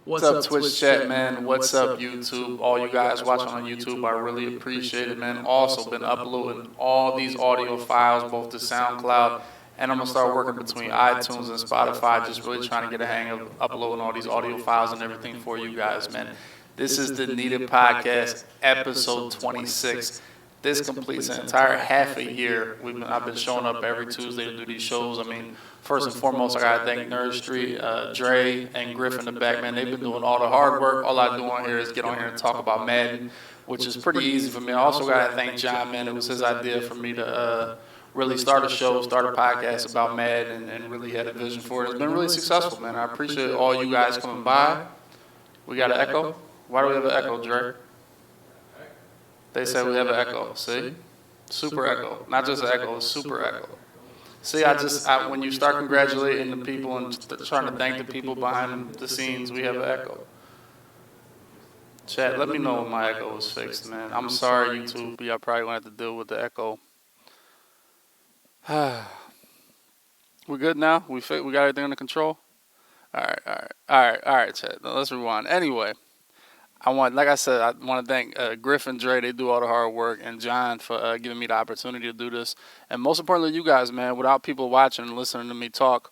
What's up, Twitch chat, man? What's up, YouTube? All you guys watching on YouTube, I really appreciate it, man. Also been uploading all these audio files, both to SoundCloud, and I'm gonna start working between iTunes and Spotify, just really trying to get a hang of uploading all these audio files and everything for you guys, man. This is the Needed Podcast, episode 26. This completes an entire half a year. I've been showing up every Tuesday to do these shows. I mean, first and foremost, I gotta thank Nerd Street, Dre, and Griff in the back, man. They've been doing all the hard work. All I do on here is get on here and talk about Madden, which is pretty easy for me. I also gotta thank John, man. It was his idea for me to really start a show, start a podcast about Madden, and really had a vision for it. It's been really successful, man. I appreciate all you guys coming by. We got an echo. Why do we have an echo, Dre? They said we have an echo. See? Super echo. Not just an echo, it's super echo. See, when you start congratulating the people and trying to thank the people behind the scenes, we have an echo. Chat, let me know when my echo is fixed, man. I'm sorry, YouTube. Y'all probably gonna have to deal with the echo. We good now? We got everything under control? All right, chat. Now let's rewind. Anyway. Like I said, I want to thank Griff and Dre. They do all the hard work, and John for giving me the opportunity to do this. And most importantly, you guys, man. Without people watching and listening to me talk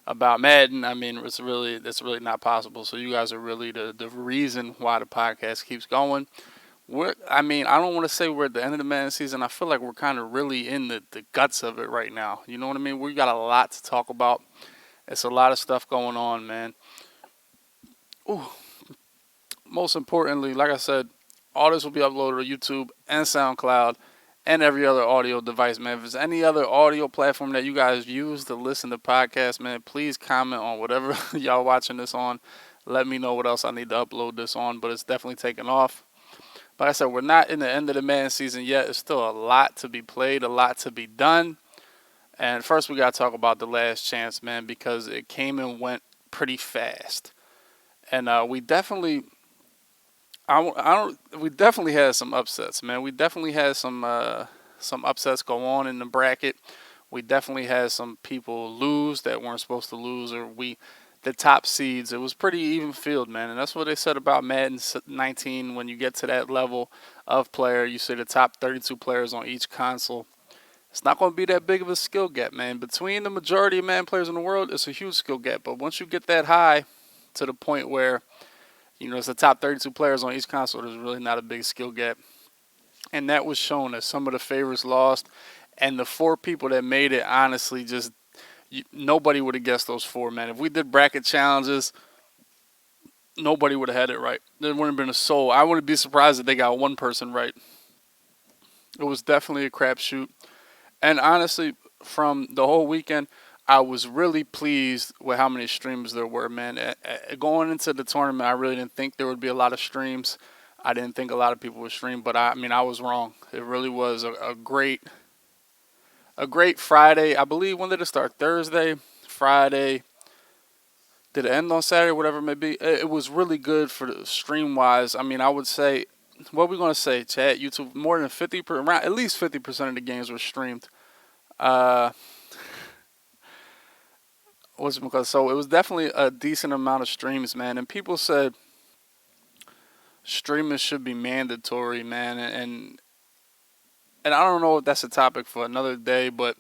about Madden, I mean, it's really not possible. So you guys are really the reason why the podcast keeps going. I don't want to say we're at the end of the Madden season. I feel like we're kind of really in the guts of it right now. You know what I mean? We got a lot to talk about. It's a lot of stuff going on, man. Ooh. Most importantly, like I said, all this will be uploaded to YouTube and SoundCloud and every other audio device, man. If there's any other audio platform that you guys use to listen to podcasts, man, please comment on whatever y'all watching this on. Let me know what else I need to upload this on, but it's definitely taking off. Like I said, we're not in the end of the Madden season yet. There's still a lot to be played, a lot to be done. And first, we got to talk about the last chance, man, because it came and went pretty fast. And we definitely had some upsets, man. We definitely had some upsets go on in the bracket. We definitely had some people lose that weren't supposed to lose, or the top seeds. It was pretty even field, man. And that's what they said about Madden 19. When you get to that level of player, you see the top 32 players on each console. It's not going to be that big of a skill gap, man. Between the majority of Madden players in the world, it's a huge skill gap. But once you get that high to the point where it's the top 32 players on each console. There's really not a big skill gap. And that was shown as some of the favorites lost. And the 4 people that made it, honestly, nobody would have guessed those 4, man. If we did bracket challenges, nobody would have had it right. There wouldn't have been a soul. I wouldn't be surprised if they got one person right. It was definitely a crapshoot. And honestly, from the whole weekend, I was really pleased with how many streams there were, man. Going into the tournament, I really didn't think there would be a lot of streams. I didn't think a lot of people would stream, but I was wrong. It really was a great Friday. I believe, when did it start? Thursday, Friday. Did it end on Saturday? Whatever it may be. It was really good for the stream-wise. I would say, what are we going to say, chat, YouTube? More than 50%, around at least 50% of the games were streamed. So it was definitely a decent amount of streams, man. And people said streaming should be mandatory, man. And I don't know if that's a topic for another day, but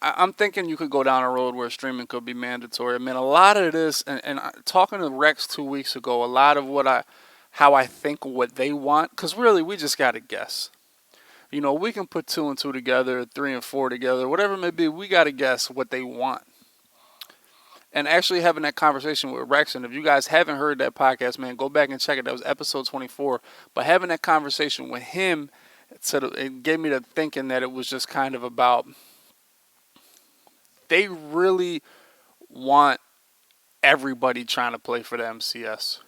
I'm thinking you could go down a road where streaming could be mandatory. A lot of this, and talking to Rex 2 weeks ago, a lot of how I think what they want, because really we just got to guess. We can put 2 and 2 together, 3 and 4 together, whatever it may be. We got to guess what they want. And actually having that conversation with Rex, and if you guys haven't heard that podcast, man, go back and check it. That was episode 24. But having that conversation with him, it gave me the thinking that it was just kind of about, they really want everybody trying to play for the MCS.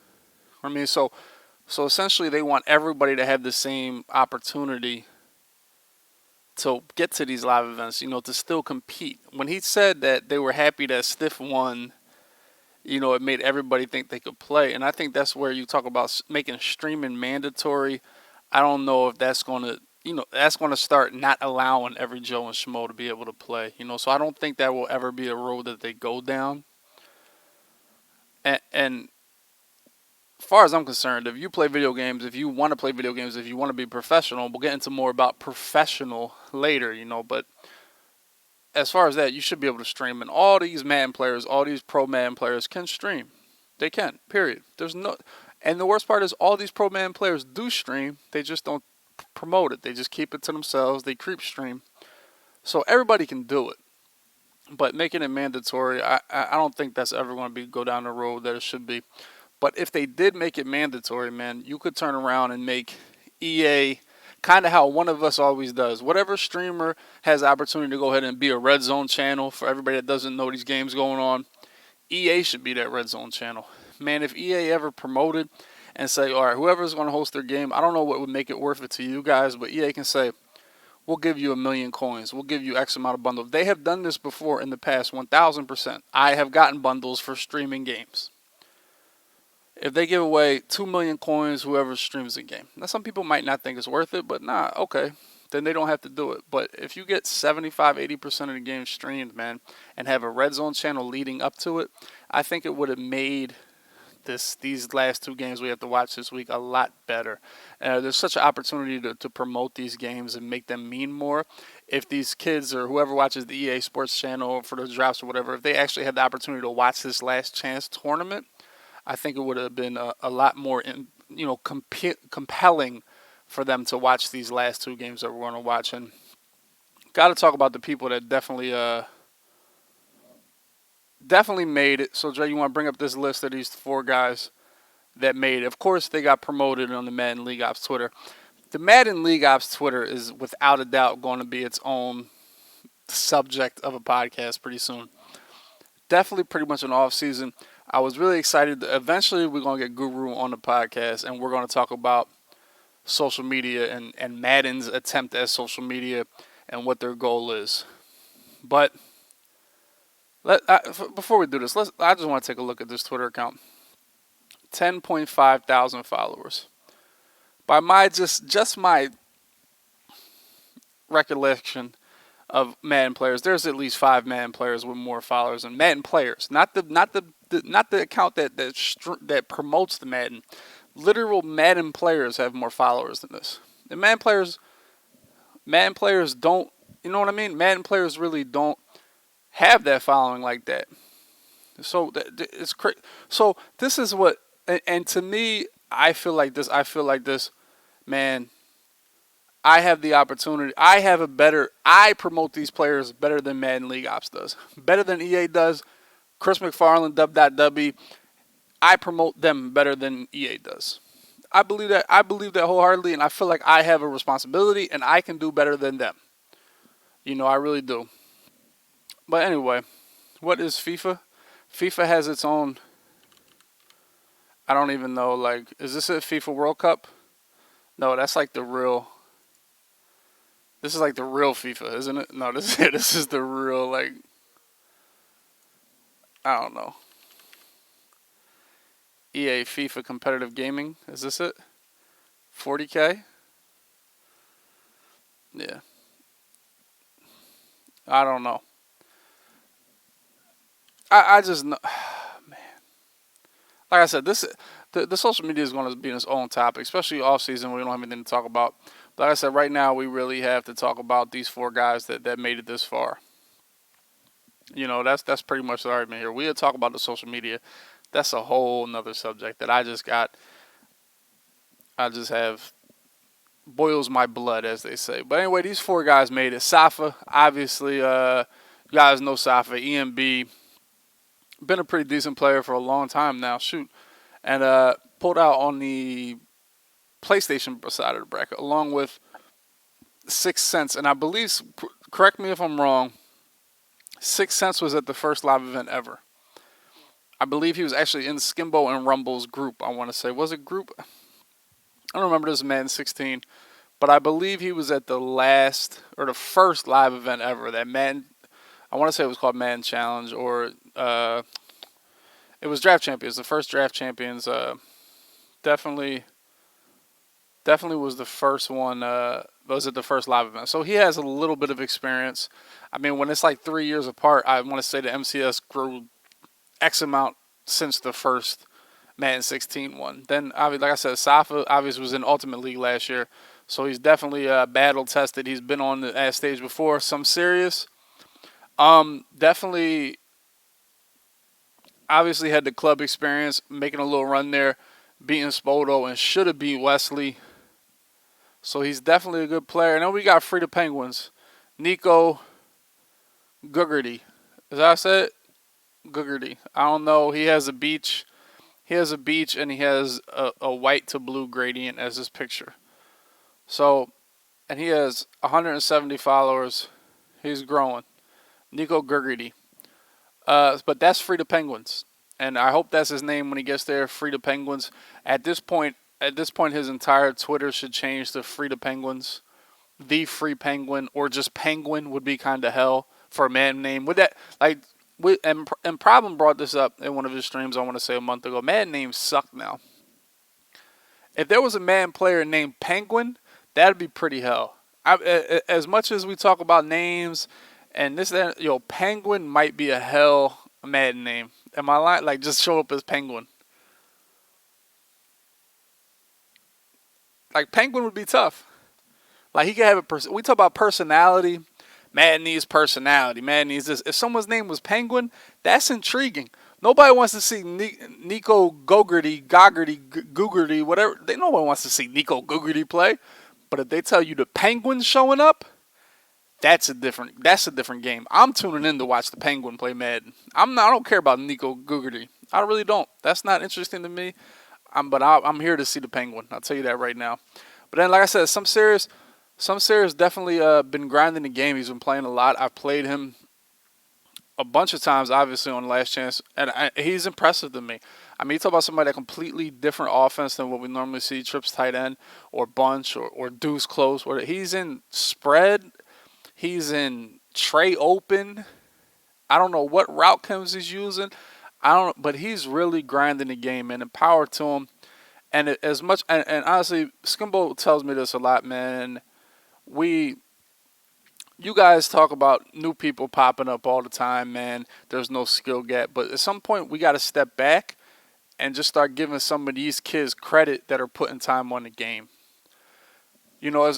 So essentially they want everybody to have the same opportunity to get to these live events, to still compete. When he said that they were happy that Stiff won, it made everybody think they could play. And I think that's where you talk about making streaming mandatory. I don't know if that's going to start not allowing every Joe and Schmo to be able to play. So I don't think that will ever be a road that they go down. And as far as I'm concerned, if you play video games, if you want to play video games, if you want to be professional, we'll get into more about professional later, But as far as that, you should be able to stream. And all these Madden players, all these pro Madden players can stream. They can, period. There's no. And the worst part is all these pro Madden players do stream. They just don't promote it. They just keep it to themselves. They creep stream. So everybody can do it. But making it mandatory, I don't think that's ever going to go down the road that it should be. But if they did make it mandatory, man, you could turn around and make EA kind of how one of us always does. Whatever streamer has the opportunity to go ahead and be a red zone channel for everybody that doesn't know these games going on, EA should be that red zone channel. Man, if EA ever promoted and say, all right, whoever's going to host their game, I don't know what would make it worth it to you guys, but EA can say, we'll give you 1,000,000 coins. We'll give you X amount of bundles. They have done this before in the past, 1,000%. I have gotten bundles for streaming games. If they give away 2,000,000 coins, whoever streams the game. Now, some people might not think it's worth it, but nah, okay. Then they don't have to do it. But if you get 75-80% of the game streamed, man, and have a red zone channel leading up to it, I think it would have made these last two games we have to watch this week a lot better. There's such an opportunity to promote these games and make them mean more. If these kids or whoever watches the EA Sports channel for the drafts or whatever, if they actually had the opportunity to watch this last chance tournament, I think it would have been a lot more, compelling for them to watch these last two games that we're going to watch. And got to talk about the people that definitely made it. So, Dre, you want to bring up this list of these four guys that made it. Of course, they got promoted on the Madden League Ops Twitter. The Madden League Ops Twitter is without a doubt going to be its own subject of a podcast pretty soon. Definitely pretty much an off season. I was really excited. Eventually, we're going to get Guru on the podcast, and we're going to talk about social media and Madden's attempt at social media and what their goal is. But before we do this, I just want to take a look at this Twitter account. 10.5 thousand followers. By my just my recollection of Madden players, there's at least 5 Madden players with more followers than Madden players. Not the account that promotes the Madden. Literal Madden players have more followers than this. The Madden players don't. You know what I mean? Madden players really don't have that following like that. So it's crazy. So this is what, and to me, I feel like this, man. I have the opportunity. I promote these players better than Madden League Ops does. Better than EA does. Chris McFarland, Dubby. I promote them better than EA does. I believe that wholeheartedly, and I feel like I have a responsibility and I can do better than them. I really do. But anyway, what is FIFA? FIFA has its own, I don't even know, is this a FIFA World Cup? No, that's like the real, this is like the real FIFA, isn't it? No, this is the real, I don't know. EA FIFA Competitive Gaming. Is this it? 40K? Yeah. I don't know. I just know. Man. Like I said, the social media is going to be its own topic, especially off season when we don't have anything to talk about. But like I said, right now we really have to talk about these 4 guys that made it this far. That's pretty much the argument here. We'll talk about the social media. That's a whole nother subject that I just have boils my blood, as they say. But anyway, these 4 guys made it. Safa, obviously, you guys know Safa, EMB, been a pretty decent player for a long time now. Shoot, and pulled out on the PlayStation side of the bracket, along with 6 Cents, and I believe, correct me if I'm wrong, 6 Cents was at the first live event ever. I believe he was actually in Skimbo and Rumble's group, I want to say. Was it group? I don't remember this Madden 16, but I believe he was at the first live event ever. That Madden, I want to say it was called Madden Challenge, or it was Draft Champions. The first Draft Champions, definitely was the first one. Was it the first live event? So he has a little bit of experience. I mean, when it's like 3 years apart, I want to say the MCS grew X amount since the first Madden 16 one. Then, like I said, Safa obviously was in Ultimate League last year, so he's definitely battle tested. He's been on the ad stage before. Some serious. Definitely, obviously had the club experience, making a little run there, beating Spoto, and should have beat Wesley. So he's definitely a good player. And then we got Free the Penguins, Nico Gugarty. Is that I said? Gugarty. I don't know. He has a beach. He has a beach and he has a white to blue gradient as his picture. So, and he has 170 followers. He's growing. Nico Gugarty. But that's Free the Penguins, and I hope that's his name when he gets there. Free the Penguins. At this point, his entire Twitter should change to Free the Penguins, the Free Penguin, or just Penguin would be kind of hell for a man name. Would that like? And Problem brought this up in one of his streams. I want to say a month ago. Man names suck now. If there was a man player named Penguin, that'd be pretty hell. As much as we talk about names and this, that, Penguin might be a hell Madden name. Am I lying? Like, just show up as Penguin. Like, Penguin would be tough. Like, he could have we talk about personality. Madden needs personality. Madden needs this. If someone's name was Penguin, that's intriguing. Nobody wants to see Nico Gogarty, whatever. Nobody wants to see Nico Gogarty play. But if they tell you the Penguin's showing up, that's a different game. I'm tuning in to watch the Penguin play Madden. I don't care about Nico Gogarty. I really don't. That's not interesting to me. But I'm here to see the Penguin. I'll tell you that right now. But then, like I said, some serious definitely been grinding the game. He's been playing a lot. I've played him a bunch of times, obviously, on Last Chance, and he's impressive to me. I mean, you talk about somebody that completely different offense than what we normally see, trips tight end or bunch or deuce close. Where he's in spread, he's in tray open. I don't know what route comes he's using. But he's really grinding the game, man. And power to him. And as much, and honestly, Skimbo tells me this a lot, man. You guys talk about new people popping up all the time, man. There's no skill gap. But at some point, we got to step back and just start giving some of these kids credit that are putting time on the game.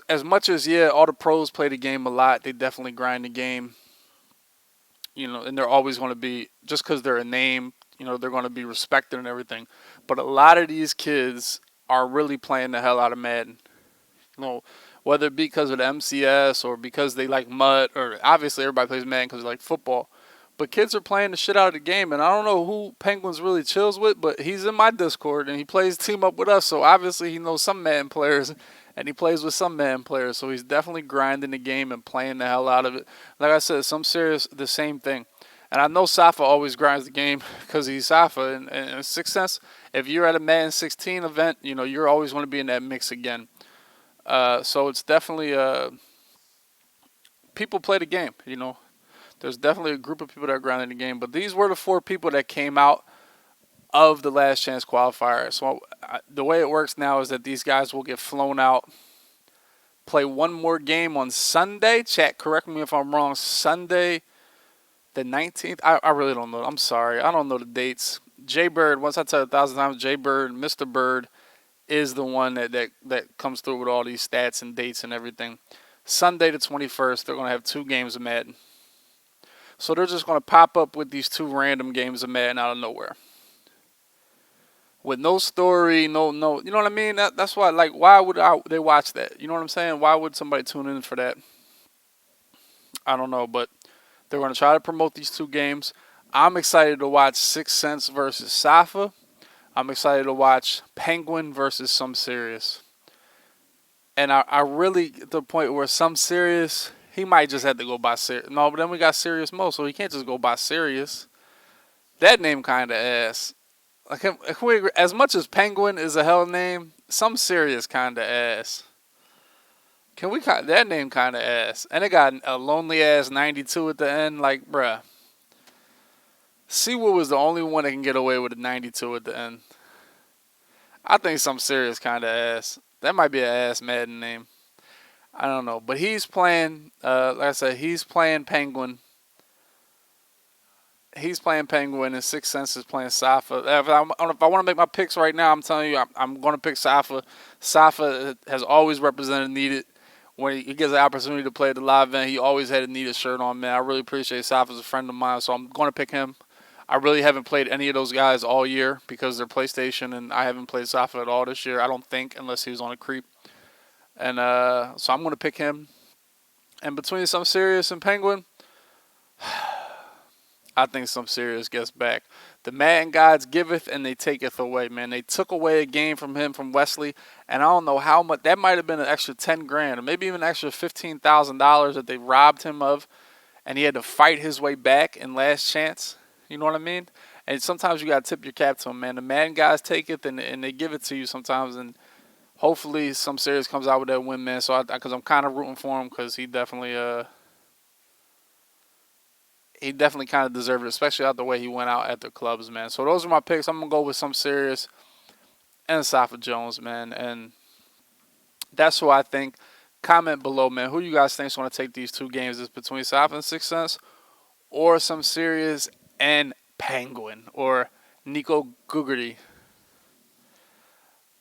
As much as, all the pros play the game a lot, they definitely grind the game. And they're always going to be, just because they're a name, they're going to be respected and everything. But a lot of these kids are really playing the hell out of Madden. Whether it be because of the MCS or because they like mud, or obviously everybody plays Madden because they like football. But kids are playing the shit out of the game, and I don't know who Penguins really chills with, but he's in my Discord, and he plays team up with us, so obviously he knows some Madden players, and he plays with some Madden players, so he's definitely grinding the game and playing the hell out of it. Like I said, some serious, the same thing. And I know Safa always grinds the game because he's Safa, and in Sixth Sense, if you're at a Madden 16 event, you're always going to be in that mix again. So it's definitely people play the game. There's definitely a group of people that are grinding the game. But these were the 4 people that came out of the Last Chance qualifier. So the way it works now is that these guys will get flown out, play one more game on Sunday. Chat, correct me if I'm wrong. Sunday, the 19th. I really don't know. I'm sorry. I don't know the dates. Jay Bird, once I tell you 1,000 times, Jay Bird, Mr. Bird, is the one that comes through with all these stats and dates and everything. Sunday the 21st, they're going to have 2 games of Madden. So they're just going to pop up with these 2 random games of Madden out of nowhere. With no story, no, you know what I mean? That's why, why would they watch that? You know what I'm saying? Why would somebody tune in for that? I don't know, but they're going to try to promote these 2 games. I'm excited to watch Sixth Sense versus Safa. I'm excited to watch Penguin versus Some Serious. And I really, at the point where Some Serious, he might just have to go by Serious. No, but then we got Serious Mo, so he can't just go by Serious. That name kind of ass. As much as Penguin is a hell name, Some Serious kind of ass. That name kind of ass. And it got a lonely ass 92 at the end. Like, bruh. Seawood was the only one that can get away with a 92 at the end. I think Some Serious kind of ass. That might be an ass Madden name. I don't know. But he's playing, like I said, he's playing Penguin. He's playing Penguin, and Sixth Sense is playing Safa. If I want to make my picks right now, I'm telling you, I'm going to pick Safa. Safa has always represented needed. When he gets the opportunity to play at the live event, he always had a needed shirt on, man. I really appreciate Safa as a friend of mine, so I'm going to pick him. I really haven't played any of those guys all year because they're PlayStation, and I haven't played Safa at all this year, I don't think, unless he was on a creep. And so I'm going to pick him. And between some serious and Penguin, I think some serious gets back. The Madden gods giveth and they taketh away, man. They took away a game from him from Wesley, and I don't know how much. That might have been an extra 10 grand, or maybe even an extra $15,000 that they robbed him of, and he had to fight his way back in last chance. You know what I mean? And sometimes you gotta tip your cap to him, man. The Madden guys take it and they give it to you sometimes, and hopefully some serious comes out with that win, man. So because I'm kind of rooting for him because he definitely kind of deserved it, especially out the way he went out at the clubs, man. So those are my picks. I'm going to go with some serious and Safa Jones, man. And that's who I think. Comment below, man. Who you guys think is going to take these two games? Is between Safa and Sixth Sense or some serious and Penguin or Nico Gugarty?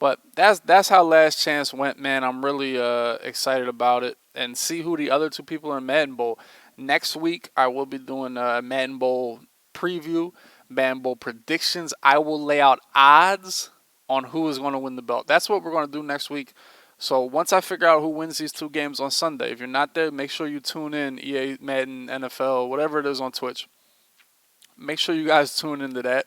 But that's how Last Chance went, man. I'm really excited about it. And see who the other two people in Madden Bowl. Next week, I will be doing a Madden Bowl preview, Madden Bowl predictions. I will lay out odds on who is going to win the belt. That's what we're going to do next week. So once I figure out who wins these two games on Sunday, if you're not there, make sure you tune in, EA, Madden, NFL, whatever it is on Twitch. Make sure you guys tune into that.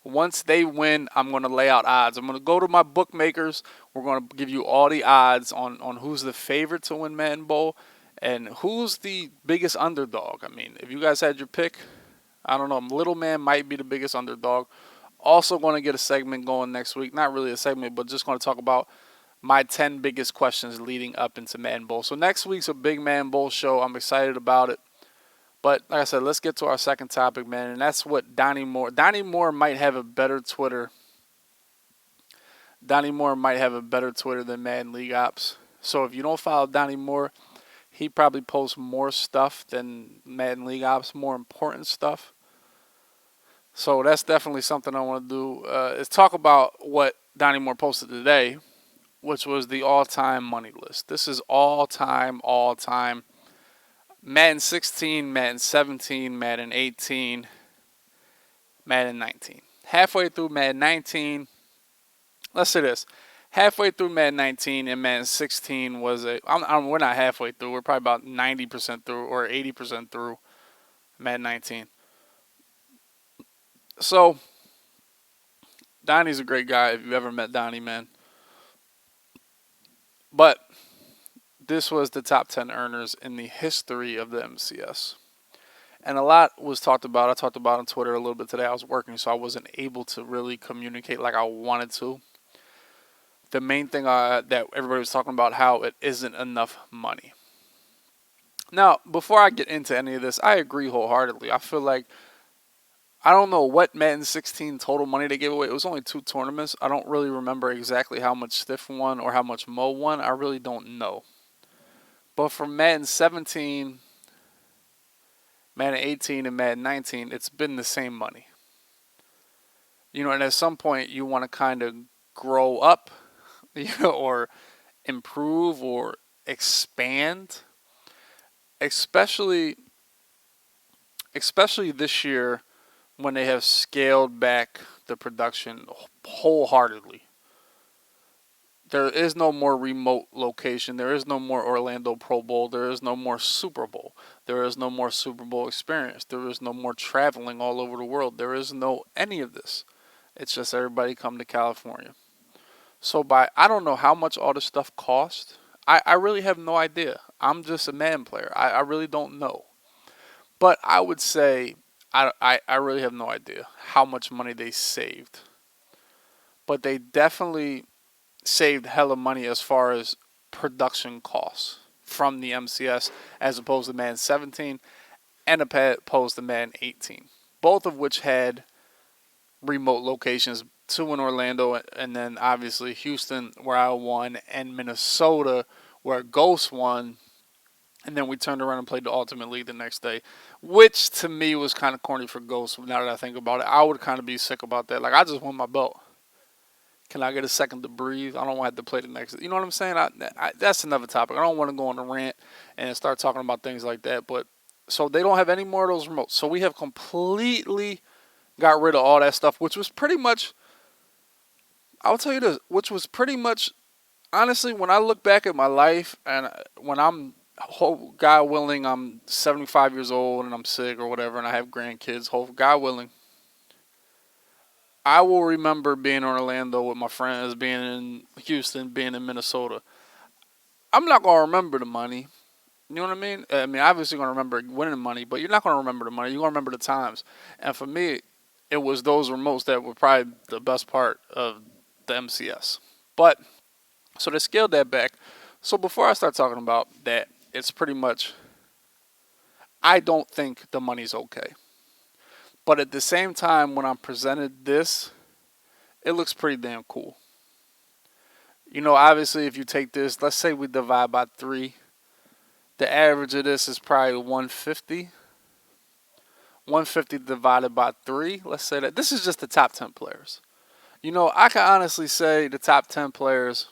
Once they win, I'm going to lay out odds. I'm going to go to my bookmakers. We're going to give you all the odds on who's the favorite to win Madden Bowl and who's the biggest underdog. I mean, if you guys had your pick, I don't know. Little Man might be the biggest underdog. Also going to get a segment going next week. Not really a segment, but just going to talk about my 10 biggest questions leading up into Madden Bowl. So next week's a big Madden Bowl show. I'm excited about it. But like I said, let's get to our second topic, man, and that's what Donnie Moore. Donnie Moore might have a better Twitter. Donnie Moore might have a better Twitter than Madden League Ops. So if you don't follow Donnie Moore, he probably posts more stuff than Madden League Ops, more important stuff. So that's definitely something I want to do. Is talk about what Donnie Moore posted today, which was the all-time money list. This is all-time. Madden 16, Madden 17, Madden 18, Madden 19. Halfway through Madden 19, let's say this. Halfway through Madden 19 and Madden 16 was we're not halfway through. We're probably about 90% through or 80% through Madden 19. So, Donnie's a great guy if you ever met Donnie, man. But this was the top 10 earners in the history of the MCS. And a lot was talked about. I talked about on Twitter a little bit today. I was working, so I wasn't able to really communicate like I wanted to. The main thing that everybody was talking about, how it isn't enough money. Now, before I get into any of this, I agree wholeheartedly. I feel like, I don't know what Madden 16 total money they gave away. It was only 2 tournaments. I don't really remember exactly how much Stiff won or how much Mo won. I really don't know. But for Madden 17, Madden 18, and Madden 19, it's been the same money. You know, and at some point you want to kind of grow up, or improve or expand. Especially this year when they have scaled back the production wholeheartedly. There is no more remote location. There is no more Orlando Pro Bowl. There is no more Super Bowl. There is no more Super Bowl experience. There is no more traveling all over the world. There is no any of this. It's just everybody come to California. So I don't know how much all this stuff cost. I really have no idea. I'm just a Madden player. I really don't know. But I would say I really have no idea how much money they saved. But they definitely saved hella money as far as production costs from the MCS as opposed to Madden 17 and opposed to Madden 18. Both of which had remote locations, 2 in Orlando and then obviously Houston where I won and Minnesota where Ghost won. And then we turned around and played the Ultimate League the next day, which to me was kind of corny for Ghost. Now that I think about it, I would kind of be sick about that. Like, I just won my belt. Can I get a second to breathe? I don't want to have to play the next. You know what I'm saying? That's another topic. I don't want to go on a rant and start talking about things like that. But so they don't have any more of those remotes. So we have completely got rid of all that stuff, which was pretty much. I'll tell you this, which was pretty much honestly when I look back at my life and when I'm God willing, I'm 75 years old and I'm sick or whatever, and I have grandkids. Hope God willing, I will remember being in Orlando with my friends, being in Houston, being in Minnesota. I'm not gonna remember the money. You know what I mean? I mean, obviously, you're gonna remember winning money, but you're not gonna remember the money. You're gonna remember the times. And for me, it was those remotes that were probably the best part of the MCS. But so they scaled that back. So before I start talking about that, it's pretty much I don't think the money's okay. But at the same time, when I'm presented this, it looks pretty damn cool. You know, obviously, if you take this, let's say we divide by three, the average of this is probably 150. 150 divided by three. Let's say that this is just the top 10 players. You know, I can honestly say the top 10 players.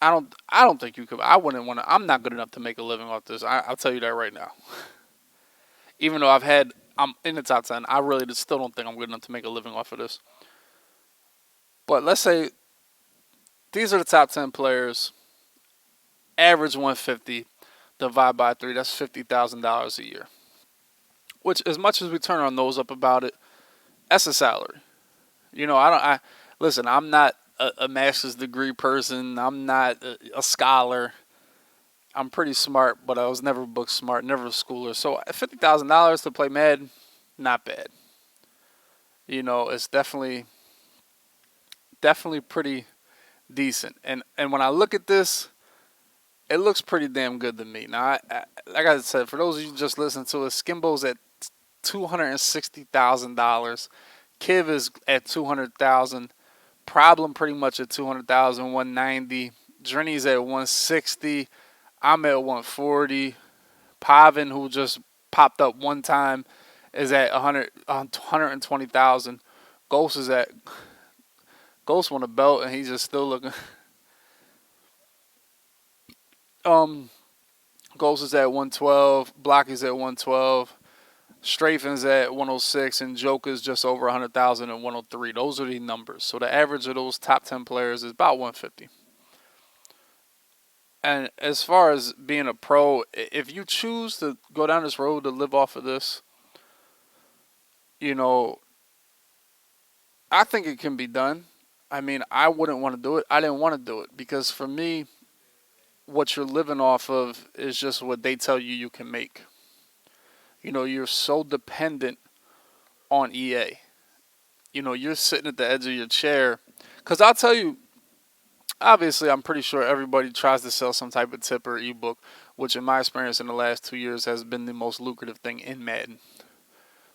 I don't think you could. I wouldn't want to. I'm not good enough to make a living off this. I'll tell you that right now. Even though I'm in the top 10. I really just still don't think I'm good enough to make a living off of this. But let's say these are the top 10 players. Average 150, divide by three. That's $50,000 a year. Which, as much as we turn our nose up about it, that's a salary. You know, I listen. I'm not a master's degree person. I'm not a scholar. I'm pretty smart, but I was never book smart, never a schooler. So $50,000 to play Madden, not bad. You know, it's definitely pretty decent. And when I look at this, it looks pretty damn good to me. Now, like I said, for those of you just listening to it, Skimbo's at $260,000. Kiv is at 200,000. Problem pretty much at 200,000, 190. Drenny's at 160. I'm at 140. Pavin, who just popped up one time, is at 120,000. Ghost is at Ghost won a belt and he's just still looking. Um, Ghost is at 112. Blocky's at 112. Strafen's at 106 and Joker's just over 100,000 at 103. Those are the numbers. So the average of those top 10 players is about 150. And as far as being a pro, if you choose to go down this road to live off of this, you know, I think it can be done. I mean, I wouldn't want to do it. I didn't want to do it because for me, what you're living off of is just what they tell you can make. You know, you're so dependent on EA. You know, you're sitting at the edge of your chair. Because I'll tell you, obviously, I'm pretty sure everybody tries to sell some type of tip or ebook, which in my experience in the last 2 years has been the most lucrative thing in Madden.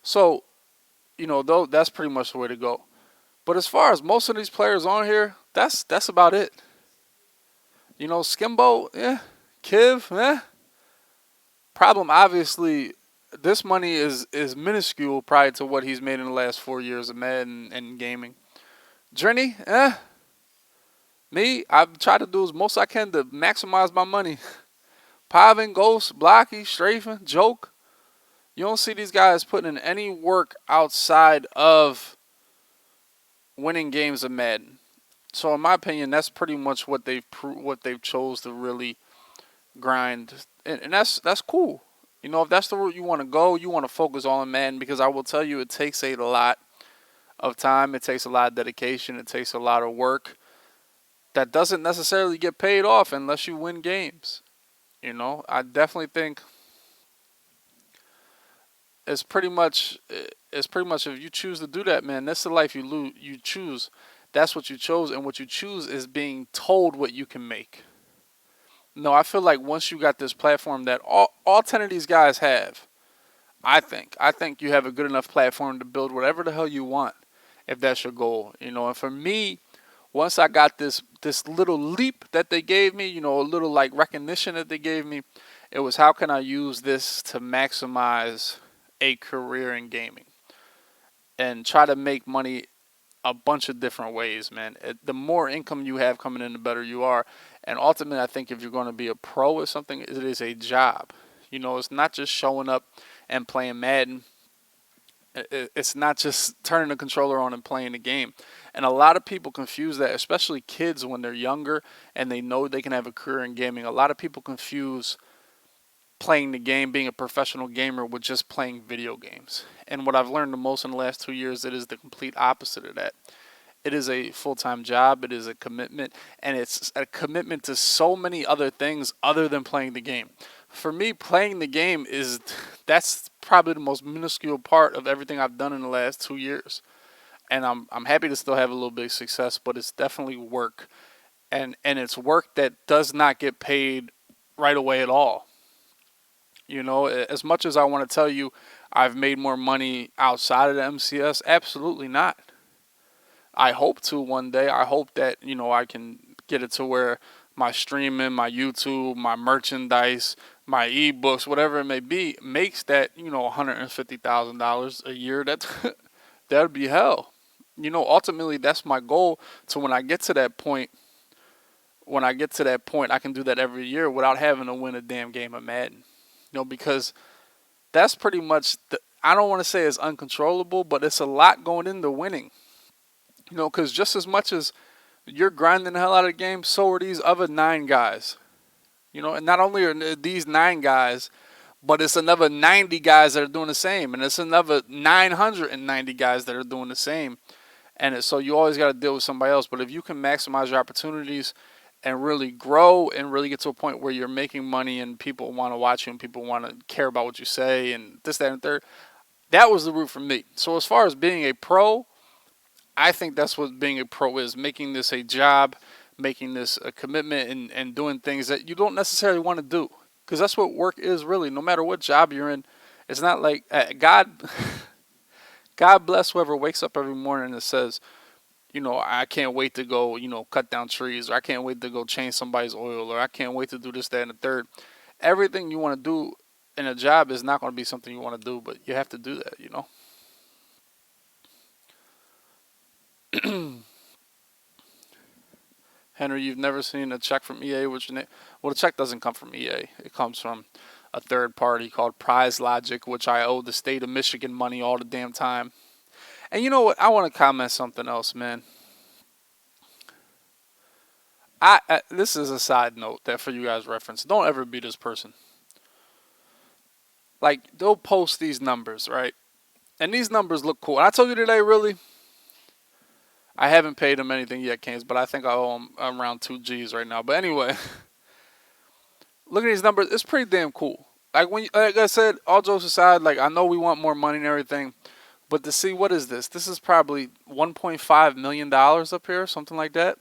So, you know, though that's pretty much the way to go. But as far as most of these players on here, that's about it. You know, Skimbo, yeah. Kiv, yeah. Problem, obviously, this money is minuscule prior to what he's made in the last 4 years of Madden and gaming. Drenny, me, I've tried to do as most I can to maximize my money. Pavin, Ghost, Blocky, Strafen, Joke. You don't see these guys putting in any work outside of winning games of Madden. So in my opinion, that's pretty much what they've chose to really grind, and that's cool. You know, if that's the route you want to go, you want to focus on Madden because I will tell you, it takes a lot of time, it takes a lot of dedication, it takes a lot of work that doesn't necessarily get paid off unless you win games. You know, I definitely think it's pretty much if you choose to do that, man, that's the life you choose. That's what you chose, and what you choose is being told what you can make. No, I feel like once you got this platform that all 10 of these guys have, I think you have a good enough platform to build whatever the hell you want if that's your goal. You know, and for me, Once I got this little leap that they gave me, you know, a little like recognition that they gave me, it was how can I use this to maximize a career in gaming and try to make money a bunch of different ways, man. The more income you have coming in, the better you are. And ultimately, I think if you're going to be a pro at something, it is a job. You know, it's not just showing up and playing Madden. It's not just turning the controller on and playing the game. And a lot of people confuse that, especially kids when they're younger and they know they can have a career in gaming. A lot of people confuse playing the game, being a professional gamer, with just playing video games. And what I've learned the most in the last 2 years, it is the complete opposite of that. It is a full-time job, it is a commitment, and it's a commitment to so many other things other than playing the game. For me, playing the game that's probably the most minuscule part of everything I've done in the last 2 years. And I'm happy to still have a little bit of success, but it's definitely work. And it's work that does not get paid right away at all. You know, as much as I want to tell you I've made more money outside of the MCS, absolutely not. I hope to one day. I hope that, you know, I can get it to where my streaming, my YouTube, my merchandise, my ebooks, whatever it may be, makes that, you know, $150,000 a year. That'd be hell. You know, ultimately that's my goal. So when I get to that point, I can do that every year without having to win a damn game of Madden. You know, because that's pretty much I don't want to say it's uncontrollable, but it's a lot going into winning. You know, because just as much as you're grinding the hell out of the game, so are these other 9 guys. You know, and not only are these 9 guys, but it's another 90 guys that are doing the same, and it's another 990 guys that are doing the same. And so you always got to deal with somebody else. But if you can maximize your opportunities and really grow and really get to a point where you're making money and people want to watch you and people want to care about what you say and this, that, and third, that was the route for me. So as far as being a pro, I think that's what being a pro is, making this a job, making this a commitment, and doing things that you don't necessarily want to do. Because that's what work is really, no matter what job you're in. It's not like God bless whoever wakes up every morning and says, you know, I can't wait to go, you know, cut down trees, or I can't wait to go change somebody's oil, or I can't wait to do this, that, and the third. Everything you want to do in a job is not going to be something you want to do, but you have to do that, you know. Henry, you've never seen a check from EA with your name? Well, the check doesn't come from EA. It comes from a third party called Prize Logic, which I owe the state of Michigan money all the damn time. And you know what? I want to comment something else, man. This is a side note that for you guys reference. Don't ever be this person. Like, they'll post these numbers, right? And these numbers look cool. And I told you today, really, I haven't paid them anything yet, Canes, but I think I owe them around 2 G's right now. But anyway, look at these numbers. It's pretty damn cool. Like like I said, all jokes aside, like I know we want more money and everything, but to see what is this? This is probably $1.5 million up here, something like that,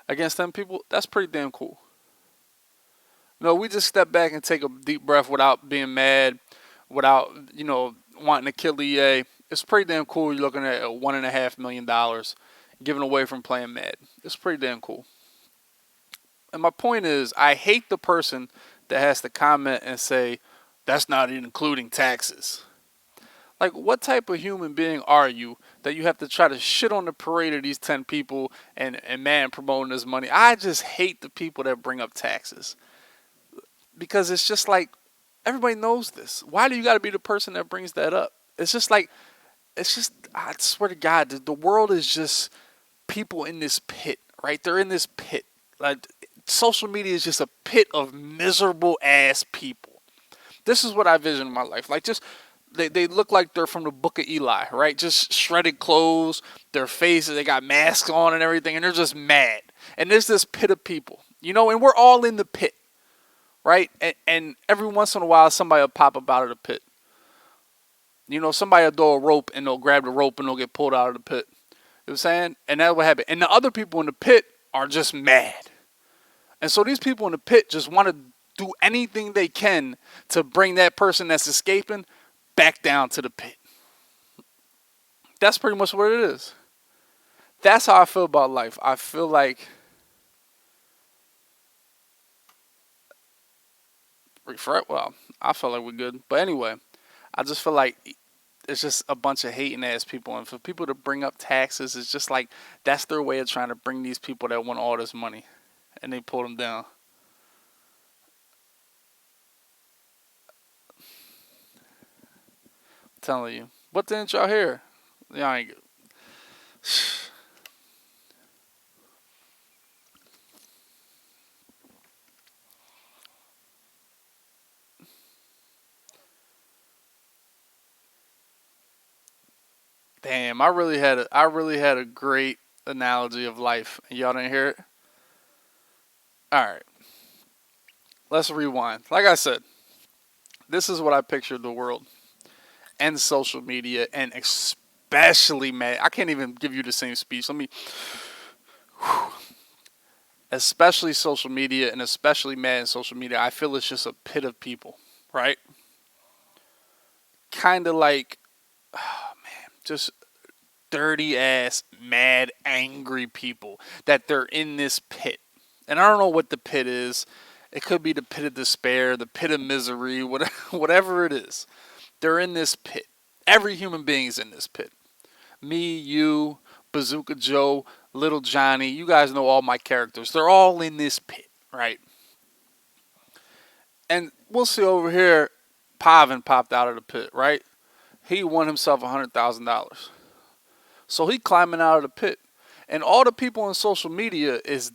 against them people. That's pretty damn cool. No, we just step back and take a deep breath without being mad, without, you know, wanting to kill EA. It's pretty damn cool. You're looking at $1.5 million given away from playing Madden. It's pretty damn cool. And my point is, I hate the person that has to comment and say, that's not including taxes. Like, what type of human being are you that you have to try to shit on the parade of these 10 people and man promoting this money? I just hate the people that bring up taxes. Because it's just like, everybody knows this. Why do you got to be the person that brings that up? It's just like, I swear to God, the world is just people in this pit, right? They're in this pit. Like, social media is just a pit of miserable ass people. This is what I vision in my life. Like, just, they look like they're from the Book of Eli, right? Just shredded clothes, their faces, they got masks on and everything, and they're just mad. And there's this pit of people, you know, and we're all in the pit, right? And every once in a while, somebody will pop up out of the pit. You know, somebody will throw a rope and they'll grab the rope and they'll get pulled out of the pit. You know what I'm saying? And that's what happened. And the other people in the pit are just mad. And so these people in the pit just want to do anything they can to bring that person that's escaping back down to the pit. That's pretty much what it is. That's how I feel about life. I feel like well, I feel like we're good. But anyway, I just feel like it's just a bunch of hating ass people, and for people to bring up taxes, it's just like that's their way of trying to bring these people that want all this money, and they pull them down. I'm telling you. What didn't y'all hear? Y'all ain't. Damn, I really had a great analogy of life, and y'all didn't hear it. All right, let's rewind. Like I said, this is what I pictured the world and social media, and especially man, I can't even give you the same speech. Let me, especially social media, and especially mad in social media. I feel it's just a pit of people, right? Kind of like just dirty ass, mad, angry people that they're in this pit. And I don't know what the pit is. It could be the pit of despair, the pit of misery, whatever it is. They're in this pit. Every human being is in this pit. Me, you, Bazooka Joe, Little Johnny, you guys know all my characters. They're all in this pit, right? And we'll see over here, Pavin popped out of the pit, right? He won himself $100,000. So he climbing out of the pit. And all the people on social media is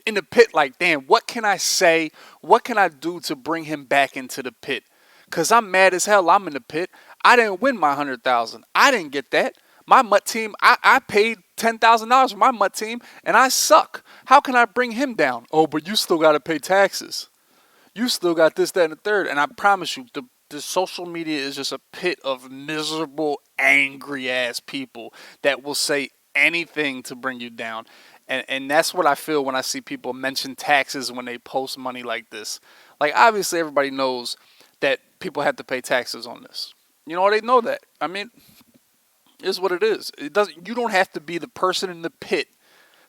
in the pit like, damn, what can I say? What can I do to bring him back into the pit? Because I'm mad as hell. I'm in the pit. I didn't win my 100,000. I didn't get that. My MUT team, I paid $10,000 for my MUT team, and I suck. How can I bring him down? Oh, but you still got to pay taxes. You still got this, that, and the third. And I promise you, the social media is just a pit of miserable, angry ass people that will say anything to bring you down. And that's what I feel when I see people mention taxes when they post money like this. Like, obviously, everybody knows that people have to pay taxes on this. You know, they know that. I mean, it's what it is. It doesn't. You don't have to be the person in the pit.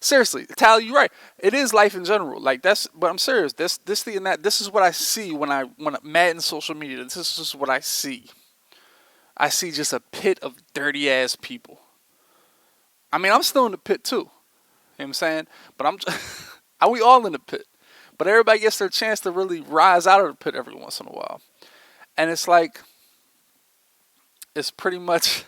Seriously, Tyler, you're right. It is life in general. Like that's, but I'm serious. This thing and that. This is what I see when I'm mad in social media. This is just what I see. I see just a pit of dirty ass people. I mean, I'm still in the pit too. You know what I'm saying? But are we all in the pit? But everybody gets their chance to really rise out of the pit every once in a while. And it's like, it's pretty much,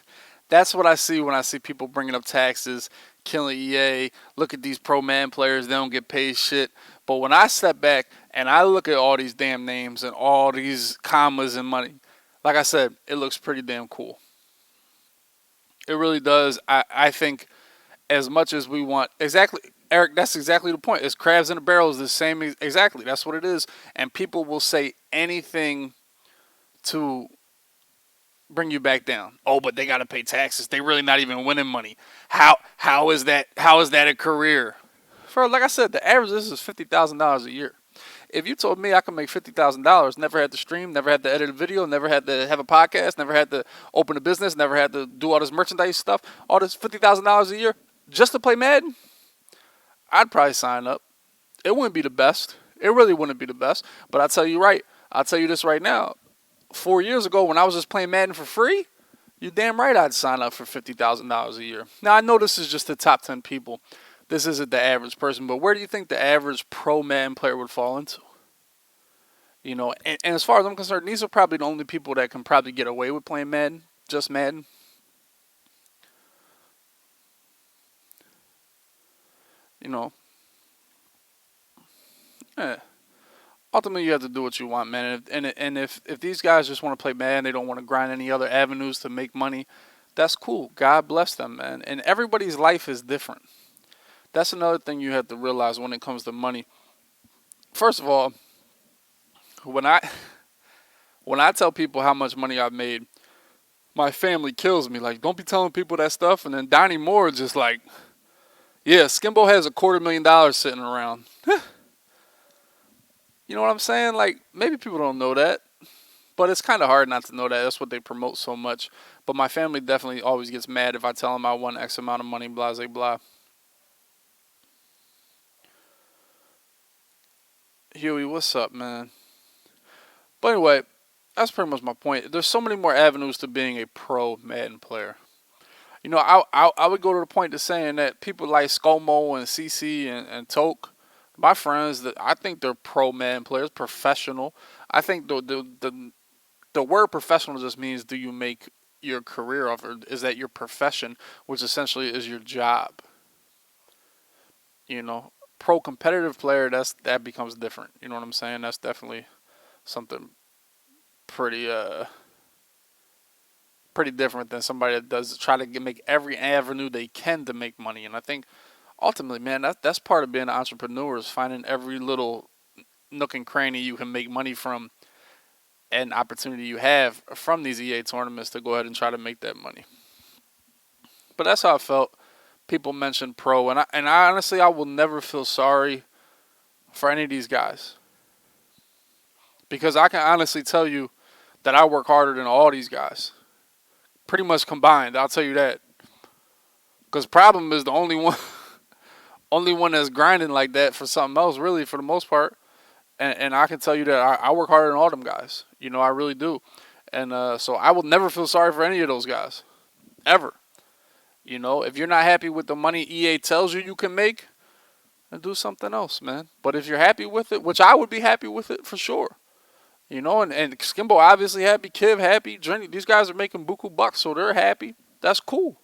that's what I see when I see people bringing up taxes, killing EA. Look at these pro man players, they don't get paid shit. But when I step back and I look at all these damn names and all these commas and money, like I said, it looks pretty damn cool. It really does. I think as much as we want, exactly, Eric, that's exactly the point. It's crabs in a barrel is the same, exactly. That's what it is. And people will say anything to bring you back down. Oh, but they got to pay taxes. They really not even winning money. How is that? How is that a career? For like I said, the average this is $50,000 a year. If you told me I could make $50,000, never had to stream, never had to edit a video, never had to have a podcast, never had to open a business, never had to do all this merchandise stuff, all this $50,000 a year just to play Madden, I'd probably sign up. It wouldn't be the best. It really wouldn't be the best. But I'll tell you this right now. 4 years ago, when I was just playing Madden for free, you're damn right I'd sign up for $50,000 a year. Now, I know this is just the top 10 people. This isn't the average person, but where do you think the average pro Madden player would fall into? You know, and as far as I'm concerned, these are probably the only people that can probably get away with playing Madden, just Madden. You know, eh. Ultimately, you have to do what you want, man. And if these guys just want to play Madden, they don't want to grind any other avenues to make money, that's cool. God bless them, man. And everybody's life is different. That's another thing you have to realize when it comes to money. First of all, when I when I tell people how much money I've made, my family kills me. Like, don't be telling people that stuff. And then Donnie Moore is just like, yeah, Skimbo has $250,000 sitting around. You know what I'm saying? Like, maybe people don't know that, but it's kind of hard not to know that. That's what they promote so much. But my family definitely always gets mad if I tell them I won X amount of money, blah, blah, blah. Huey, what's up, man? But anyway, that's pretty much my point. There's so many more avenues to being a pro Madden player. I would go to the point to saying that people like ScoMo and CC and Toke, my friends, that I think they're pro Madden players, professional. I think the word professional just means, do you make your career off, or is that your profession, which essentially is your job? You know, pro competitive player, that becomes different. You know what I'm saying? That's definitely something pretty pretty different than somebody that does try to make every avenue they can to make money. And I think ultimately, man, that's part of being an entrepreneur, is finding every little nook and cranny you can make money from, and opportunity you have from these EA tournaments to go ahead and try to make that money. But that's how I felt. People mentioned pro, and I honestly, I will never feel sorry for any of these guys, because I can honestly tell you that I work harder than all these guys, pretty much combined. I'll tell you that. Because problem is the only one, only one that's grinding like that for something else, really, for the most part. And I can tell you that I work harder than all them guys. You know, I really do. And so I will never feel sorry for any of those guys, ever. You know, if you're not happy with the money EA tells you can make, then do something else, man. But if you're happy with it, which I would be happy with it for sure. You know, and Skimbo obviously happy, Kiv happy, Drenny, these guys are making buku bucks, so they're happy. That's cool.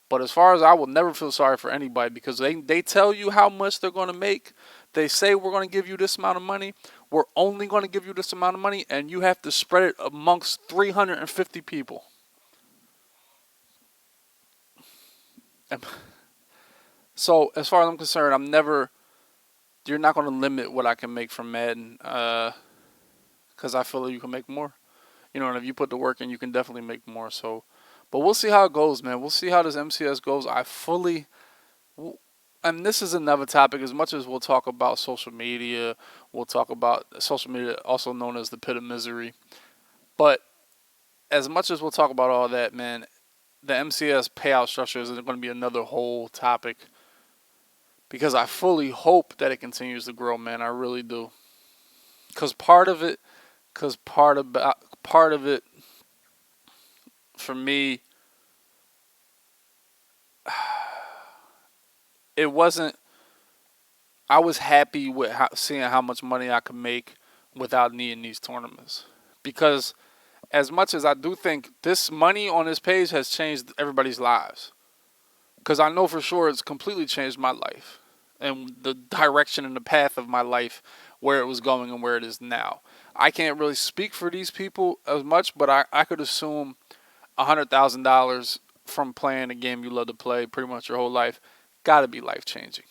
But as far as, I will never feel sorry for anybody, because they tell you how much they're going to make. They say, we're going to give you this amount of money. We're only going to give you this amount of money, and you have to spread it amongst 350 people. So as far as I'm concerned, you're not going to limit what I can make from Madden, because I feel like you can make more. You know, and if you put the work in, you can definitely make more. So, but we'll see how it goes, man. We'll see how this MCS goes. And this is another topic. As much as we'll talk about social media, we'll talk about social media, also known as the pit of misery. But as much as we'll talk about all that, man, the MCS payout structure is going to be another whole topic, because I fully hope that it continues to grow, man. I really do. Because part of it for me, it wasn't. I was happy with seeing how much money I could make without needing these tournaments, because as much as I do think this money on this page has changed everybody's lives, because I know for sure it's completely changed my life and the direction and the path of my life, where it was going and where it is now. I can't really speak for these people as much, but I could assume $100,000 from playing a game you love to play pretty much your whole life got to be life changing.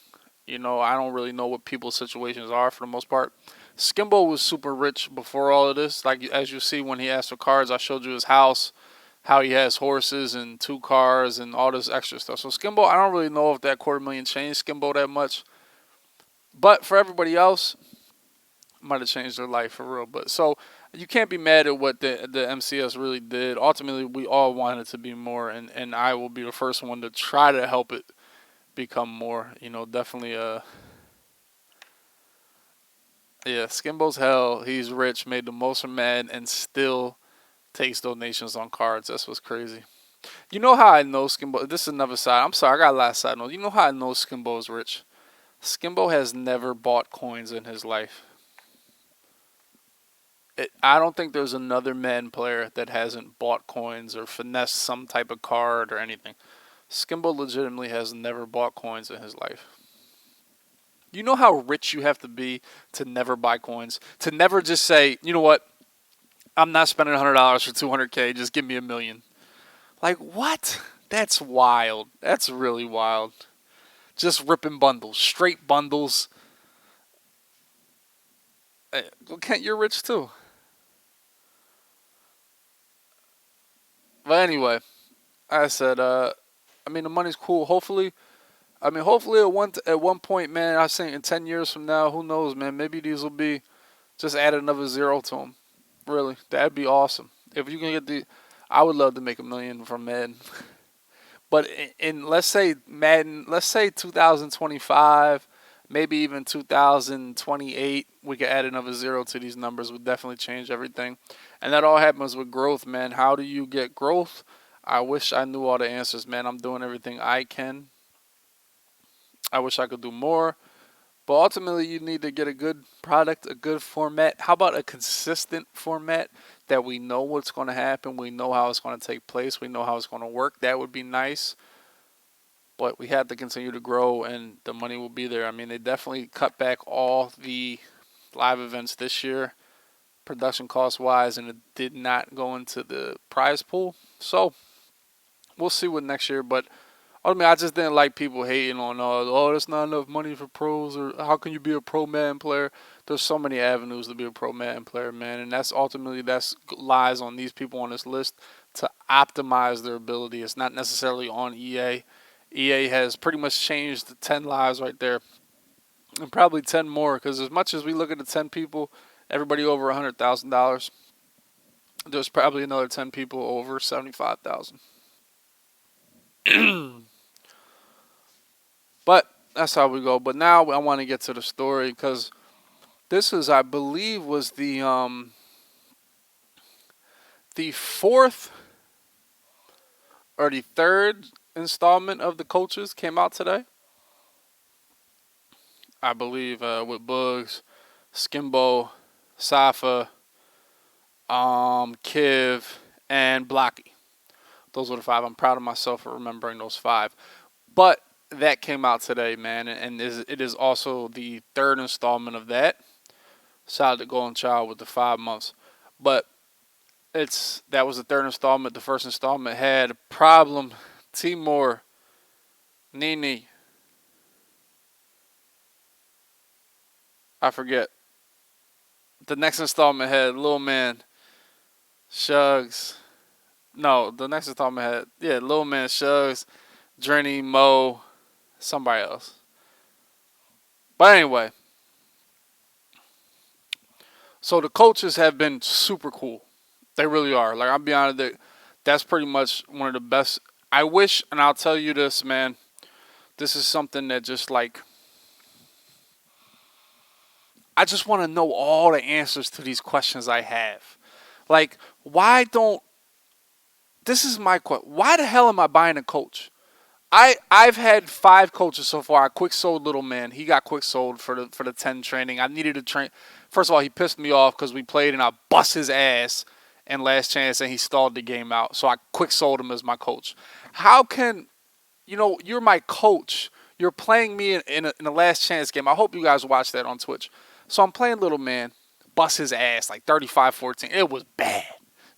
You know, I don't really know what people's situations are for the most part. Skimbo was super rich before all of this. Like, as you see when he asked for cards, I showed you his house, how he has horses and 2 cars and all this extra stuff. So Skimbo, I don't really know if that $250,000 changed Skimbo that much. But for everybody else, might have changed their life for real. But so you can't be mad at what the MCS really did. Ultimately, we all wanted it to be more, and I will be the first one to try to help it become more. You know, definitely yeah, Skimbo's hell. He's rich, made the most from Madden, and still takes donations on cards. That's what's crazy. You know how I know Skimbo? This is another side. I'm sorry, I got a last side note. You know how I know Skimbo is rich? Skimbo has never bought coins in his life. I don't think there's another Madden player that hasn't bought coins or finessed some type of card or anything. Skimbo legitimately has never bought coins in his life. You know how rich you have to be to never buy coins? To never just say, you know what? I'm not spending $100 for 200K. Just give me $1 million. Like, what? That's wild. That's really wild. Just ripping bundles. Straight bundles. Hey, Kent, you're rich too. But anyway, I said, I mean, the money's cool. Hopefully at one point, man, I think in 10 years from now, who knows, man? Maybe these will be just add another zero to them. Really, that'd be awesome. If you can get I would love to make $1 million from Madden. But in let's say Madden, let's say 2025, maybe even 2028, we could add another zero to these numbers. Would definitely change everything. And that all happens with growth, man. How do you get growth? I wish I knew all the answers, man. I'm doing everything I can. I wish I could do more. But ultimately, you need to get a good product, a good format. How about a consistent format that we know what's going to happen? We know how it's going to take place. We know how it's going to work. That would be nice. But we have to continue to grow, and the money will be there. I mean, they definitely cut back all the live events this year, production cost wise, and it did not go into the prize pool. So we'll see what next year. But ultimately, I just didn't like people hating on, oh, there's not enough money for pros, or how can you be a pro Madden player? There's so many avenues to be a pro Madden player, man, and that's ultimately that's lies on these people on this list to optimize their ability. It's not necessarily on EA. EA has pretty much changed the 10 lives right there, and probably 10 more, because as much as we look at the 10 people, everybody over $100,000, there's probably another 10 people over 75,000. But that's how we go. But now I want to get to the story, because this is, I believe, was the fourth or the third installment of the coaches came out today. I believe with Bugs, Skimbo, Safa, Kiv, and Blocky. Those were the five. I'm proud of myself for remembering those five. But that came out today, man, and it is also the third installment of that. Shout out to Golden Child with the 5 months. But that was the third installment. The first installment had a problem. Timor, Nini, I forget. The next installment had Lil Man, Shugs. No, the next installment had, Lil Man, Shugs, Drenny, Mo, somebody else. But anyway, so the coaches have been super cool. They really are. Like, I'll be honest, that's pretty much one of the best. I wish, and I'll tell you this, man, this is something that just like, I just want to know all the answers to these questions I have. Like, this is my question. Why the hell am I buying a coach? I've had 5 coaches so far. I quick sold Little Man. He got quick sold for the 10 training. I needed to train. First of all, he pissed me off because we played and I bust his ass in last chance and he stalled the game out. So I quick sold him as my coach. How can, you're my coach. You're playing me in a last chance game. I hope you guys watch that on Twitch. So I'm playing Little Man, bust his ass like 35-14. It was bad.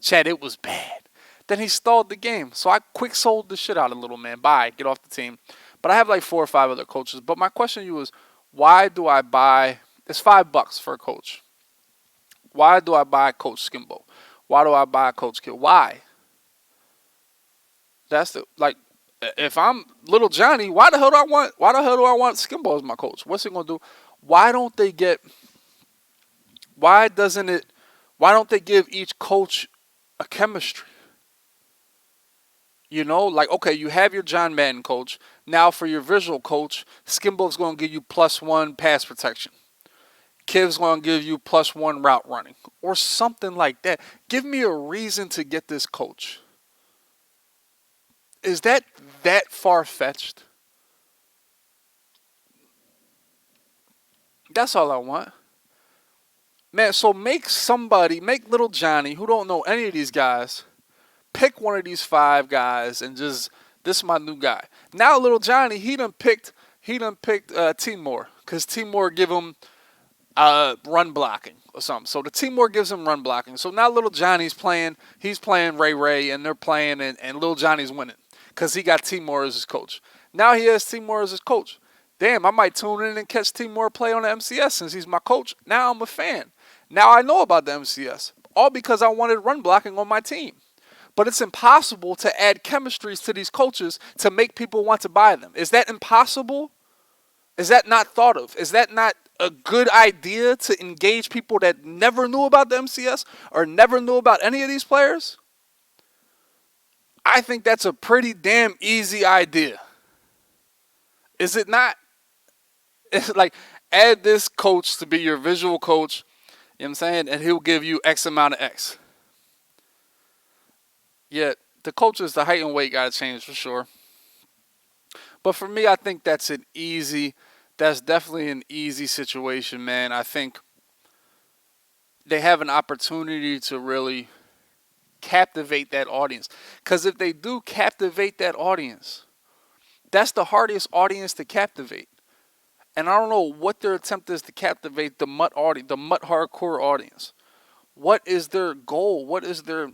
Chad, it was bad. Then he stalled the game. So I quick sold the shit out of Little Man. Bye, get off the team. But I have like 4 or 5 other coaches. But my question to you is, why do I buy, it's $5 for a coach. Why do I buy Coach Skimbo? Why do I buy Coach Kill? Why? That's if I'm Little Johnny, why the hell do I want Skimbo as my coach? What's he gonna do? Why don't they give each coach a chemistry? Okay, you have your John Madden coach. Now for your visual coach, Skimbo's going to give you +1 pass protection. Kiv's going to give you +1 route running. Or something like that. Give me a reason to get this coach. Is that far-fetched? That's all I want. Man, so make Little Johnny, who don't know any of these guys, pick one of these 5 guys and this is my new guy. Now Little Johnny, he done picked Timor, because Timor give him run blocking or something. So the Timor gives him run blocking. So now Little Johnny's playing, he's playing Ray, and they're playing, and Little Johnny's winning because he got Timor as his coach. Now he has Timor as his coach. Damn, I might tune in and catch Timor play on the MCS since he's my coach. Now I'm a fan. Now I know about the MCS, all because I wanted run blocking on my team. But it's impossible to add chemistries to these coaches to make people want to buy them. Is that impossible? Is that not thought of? Is that not a good idea to engage people that never knew about the MCS or never knew about any of these players? I think that's a pretty damn easy idea. Is it not? It's like add this coach to be your visual coach. You know what I'm saying? And he'll give you X amount of X. Yet the coaches, the height and weight got to change for sure. But for me, I think that's definitely an easy situation, man. I think they have an opportunity to really captivate that audience. Because if they do captivate that audience, that's the hardest audience to captivate. And I don't know what their attempt is to captivate the MUT audience, the MUT hardcore audience. What is their goal? What is their?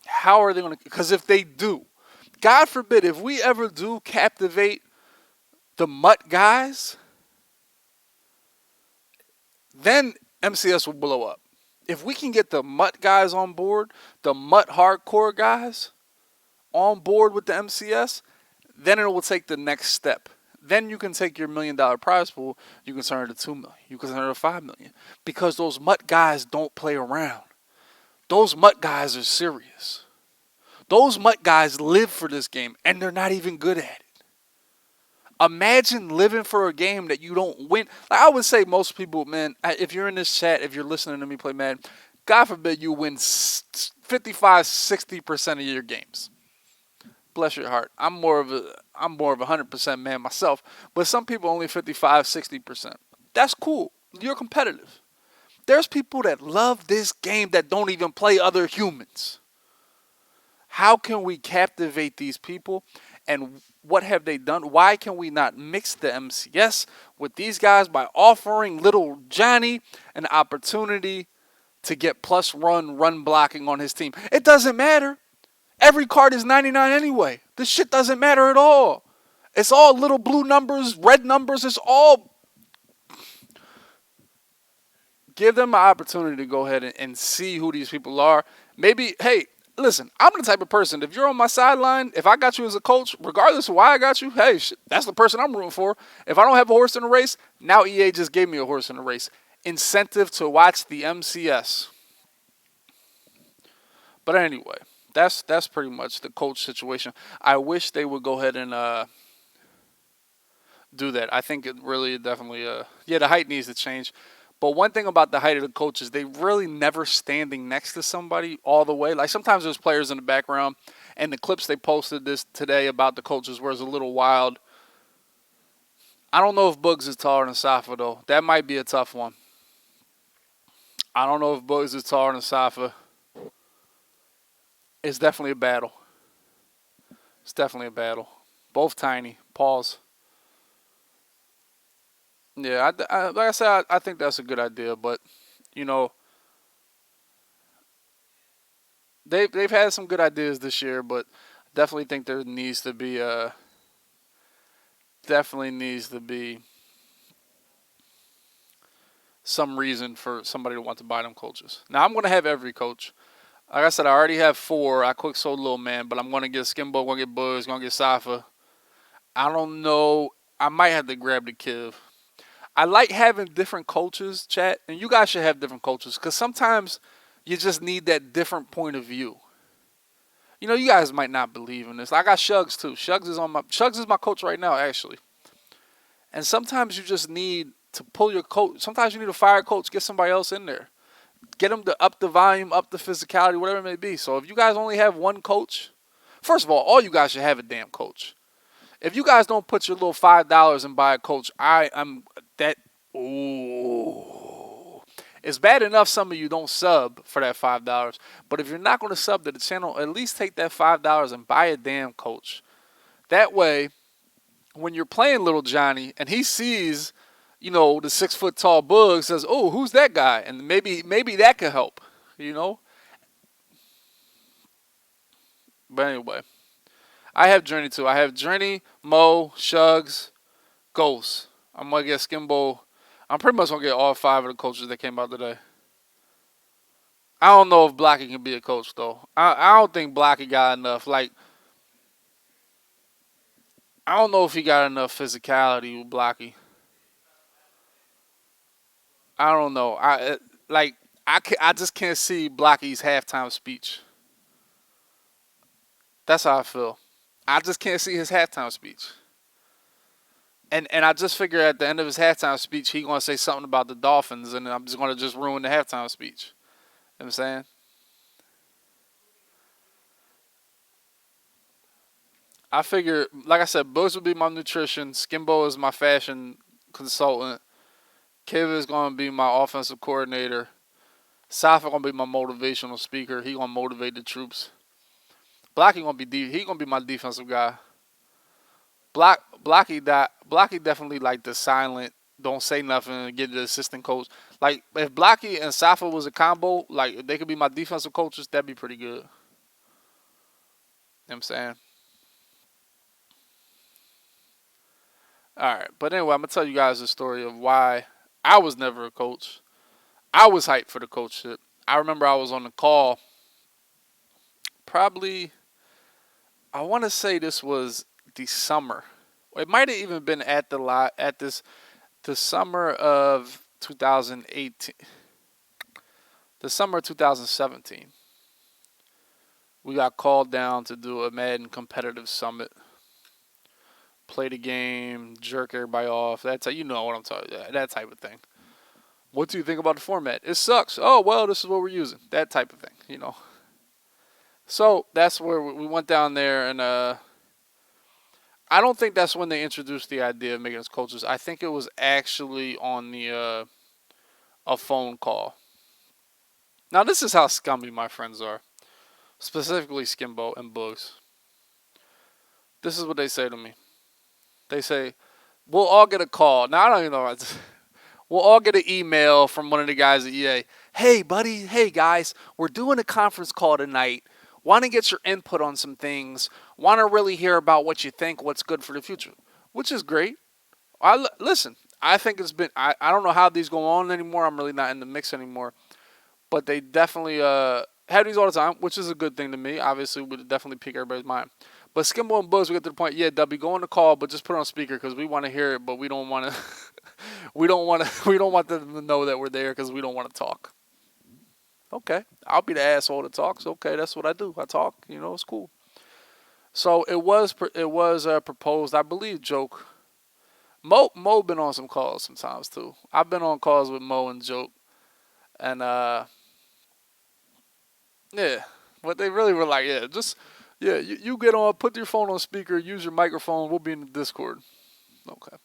How are they going to? Because if they do, God forbid, if we ever do captivate the MUT guys, then MCS will blow up. If we can get the MUT guys on board, the MUT hardcore guys on board with the MCS, then it will take the next step. Then you can take your $1 million prize pool, you can turn it to $2 million, you can turn it to $5 million. Because those MUT guys don't play around. Those MUT guys are serious. Those MUT guys live for this game, and they're not even good at it. Imagine living for a game that you don't win. Like I would say most people, man, if you're in this chat, if you're listening to me play Madden, God forbid you win 55, 60% of your games. Bless your heart. I'm more of a 100% man myself, but some people only 55, 60%. That's cool. You're competitive. There's people that love this game that don't even play other humans. How can we captivate these people? And what have they done? Why can we not mix the MCS with these guys by offering little Johnny an opportunity to get plus run blocking on his team? It doesn't matter. Every card is 99 anyway. This shit doesn't matter at all. It's all little blue numbers, red numbers. It's all. Give them an opportunity to go ahead and see who these people are. Maybe, hey, listen, I'm the type of person, if you're on my sideline, if I got you as a coach, regardless of why I got you, hey, that's the person I'm rooting for. If I don't have a horse in the race, now EA just gave me a horse in the race. Incentive to watch the MCS. But anyway, that's pretty much the coach situation. I wish they would go ahead and do that. I think it really definitely, the height needs to change. But one thing about the height of the coaches, they really never standing next to somebody all the way. Like sometimes there's players in the background, and the clips they posted this today about the coaches was a little wild. I don't know if Bugs is taller than Safa though. That might be a tough one. I don't know if Bugs is taller than Safa. It's definitely a battle. It's definitely a battle. Both tiny. Pause. Yeah, like I said, I think that's a good idea, but you know, they've had some good ideas this year, but definitely think there needs to be some reason for somebody to want to buy them coaches. Now I'm gonna have every coach. Like I said, I already have 4. I quick sold Little Man, but I'm gonna get Skimbo, gonna get Buzz, gonna get Safa. I don't know. I might have to grab the Kiv. I like having different coaches, chat, and you guys should have different coaches because sometimes you just need that different point of view. You know, you guys might not believe in this. I got Shugs too. Shugs is my coach right now, actually. And sometimes you just need to pull your coach. Sometimes you need to fire a coach, get somebody else in there, get them to up the volume, up the physicality, whatever it may be. So if you guys only have one coach, first of all you guys should have a damn coach. If you guys don't put your little $5 and buy a coach, I'm that. Ooh, it's bad enough some of you don't sub for that $5, but if you're not going to sub to the channel, at least take that $5 and buy a damn coach. That way, when you're playing little Johnny and he sees, the 6-foot tall Bug, says, "Oh, who's that guy?" And maybe that could help, But anyway. I have Journey too. I have Journey, Mo, Shugs, Ghost. I'm going to get Skimbo. I'm pretty much going to get all 5 of the coaches that came out today. I don't know if Blocky can be a coach, though. I don't think Blocky got enough. Like, I don't know if he got enough physicality with Blocky. I don't know. I just can't see Blocky's halftime speech. That's how I feel. I just can't see his halftime speech. And I just figure at the end of his halftime speech, he gonna say something about the Dolphins, and I'm just gonna just ruin the halftime speech. You know what I'm saying? I figure, like I said, Books would be my nutrition. Skimbo is my fashion consultant. Kiv is gonna be my offensive coordinator. Safa gonna be my motivational speaker. He gonna motivate the troops. Blocky gonna be he gonna be my defensive guy. Blocky definitely like the silent, don't say nothing and get the assistant coach. Like if Blocky and Safa was a combo, like if they could be my defensive coaches, that'd be pretty good. You know what I'm saying? Alright. But anyway, I'm gonna tell you guys the story of why I was never a coach. I was hyped for the coachship. I remember I was on the call probably I wanna say this was the summer. It might have even been at the lot at this the summer of 2018, the summer of 2017. We got called down to do a Madden competitive summit, play the game, jerk everybody off. That's you know what I'm talking about, that type of thing. What do you think about the format? It sucks. Oh well, this is what we're using. That type of thing. So that's where we went down there, and I don't think that's when they introduced the idea of making us coaches. I think it was actually on the a phone call. Now this is how scummy my friends are, specifically Skimbo and Bugs. This is what they say to me. They say, "We'll all get a call." Now I don't even know. We'll all get an email from one of the guys at EA. Hey, buddy. Hey, guys. We're doing a conference call tonight. Want to get your input on some things. Want to really hear about what you think, what's good for the future, which is great. Listen. I think it's been. I don't know how these go on anymore. I'm really not in the mix anymore. But they definitely have these all the time, which is a good thing to me. Obviously, would definitely pique everybody's mind. But Skimbo and Buzz, we get to the point. Yeah, Dubby, go on the call, but just put it on speaker because we want to hear it, but we don't want to. we don't want to. We don't want them to know that we're there because we don't want to talk. Okay, I'll be the asshole that talks. Okay, that's what I do. I talk. It's cool. So it was proposed. I believe Joke. Mo been on some calls sometimes too. I've been on calls with Mo and Joke, and yeah, but they really were like, yeah, just yeah, you get on, put your phone on speaker, use your microphone. We'll be in the Discord. Okay.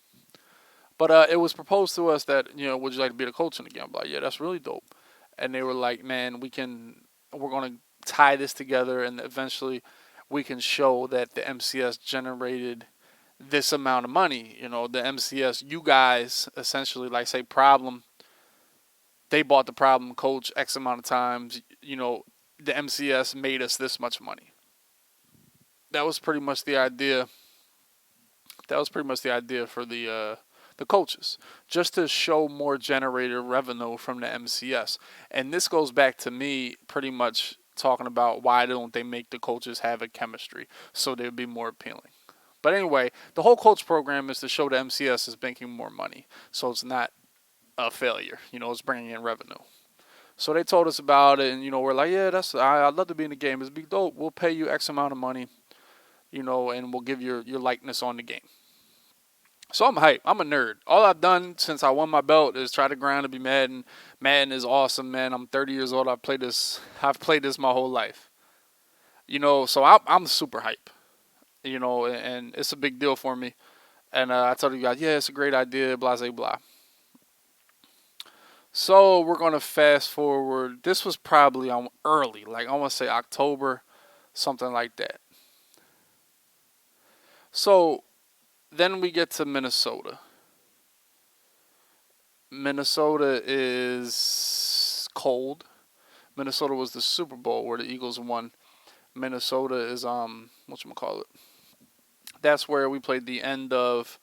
But it was proposed to us that would you like to be the coach in the game? I'm like, yeah, that's really dope. And they were like, man, we're gonna tie this together, and eventually we can show that the MCS generated this amount of money. The MCS, you guys essentially like say problem, they bought the problem coach X amount of times. The MCS made us this much money. That was pretty much the idea. That was pretty much the idea for the coaches, just to show more generated revenue from the MCS. And this goes back to me pretty much talking about why don't they make the coaches have a chemistry so they'd be more appealing. But anyway, the whole coach program is to show the MCS is making more money, so it's not a failure. It's bringing in revenue. So they told us about it, and we're like, yeah, I'd love to be in the game. It's big dope. We'll pay you X amount of money, and we'll give your likeness on the game. So I'm hyped. I'm a nerd. All I've done since I won my belt is try to grind to be Madden. Madden is awesome, man. I'm 30 years old. I've played this. I've played this my whole life. So I'm super hype. And it's a big deal for me. And I told you guys, yeah, it's a great idea. Blah blah blah. So we're gonna fast forward. This was probably on early, like I want to say October, something like that. So then we get to Minnesota. Minnesota is cold. Minnesota was the Super Bowl where the Eagles won. Minnesota is what you call it. That's where we played the end of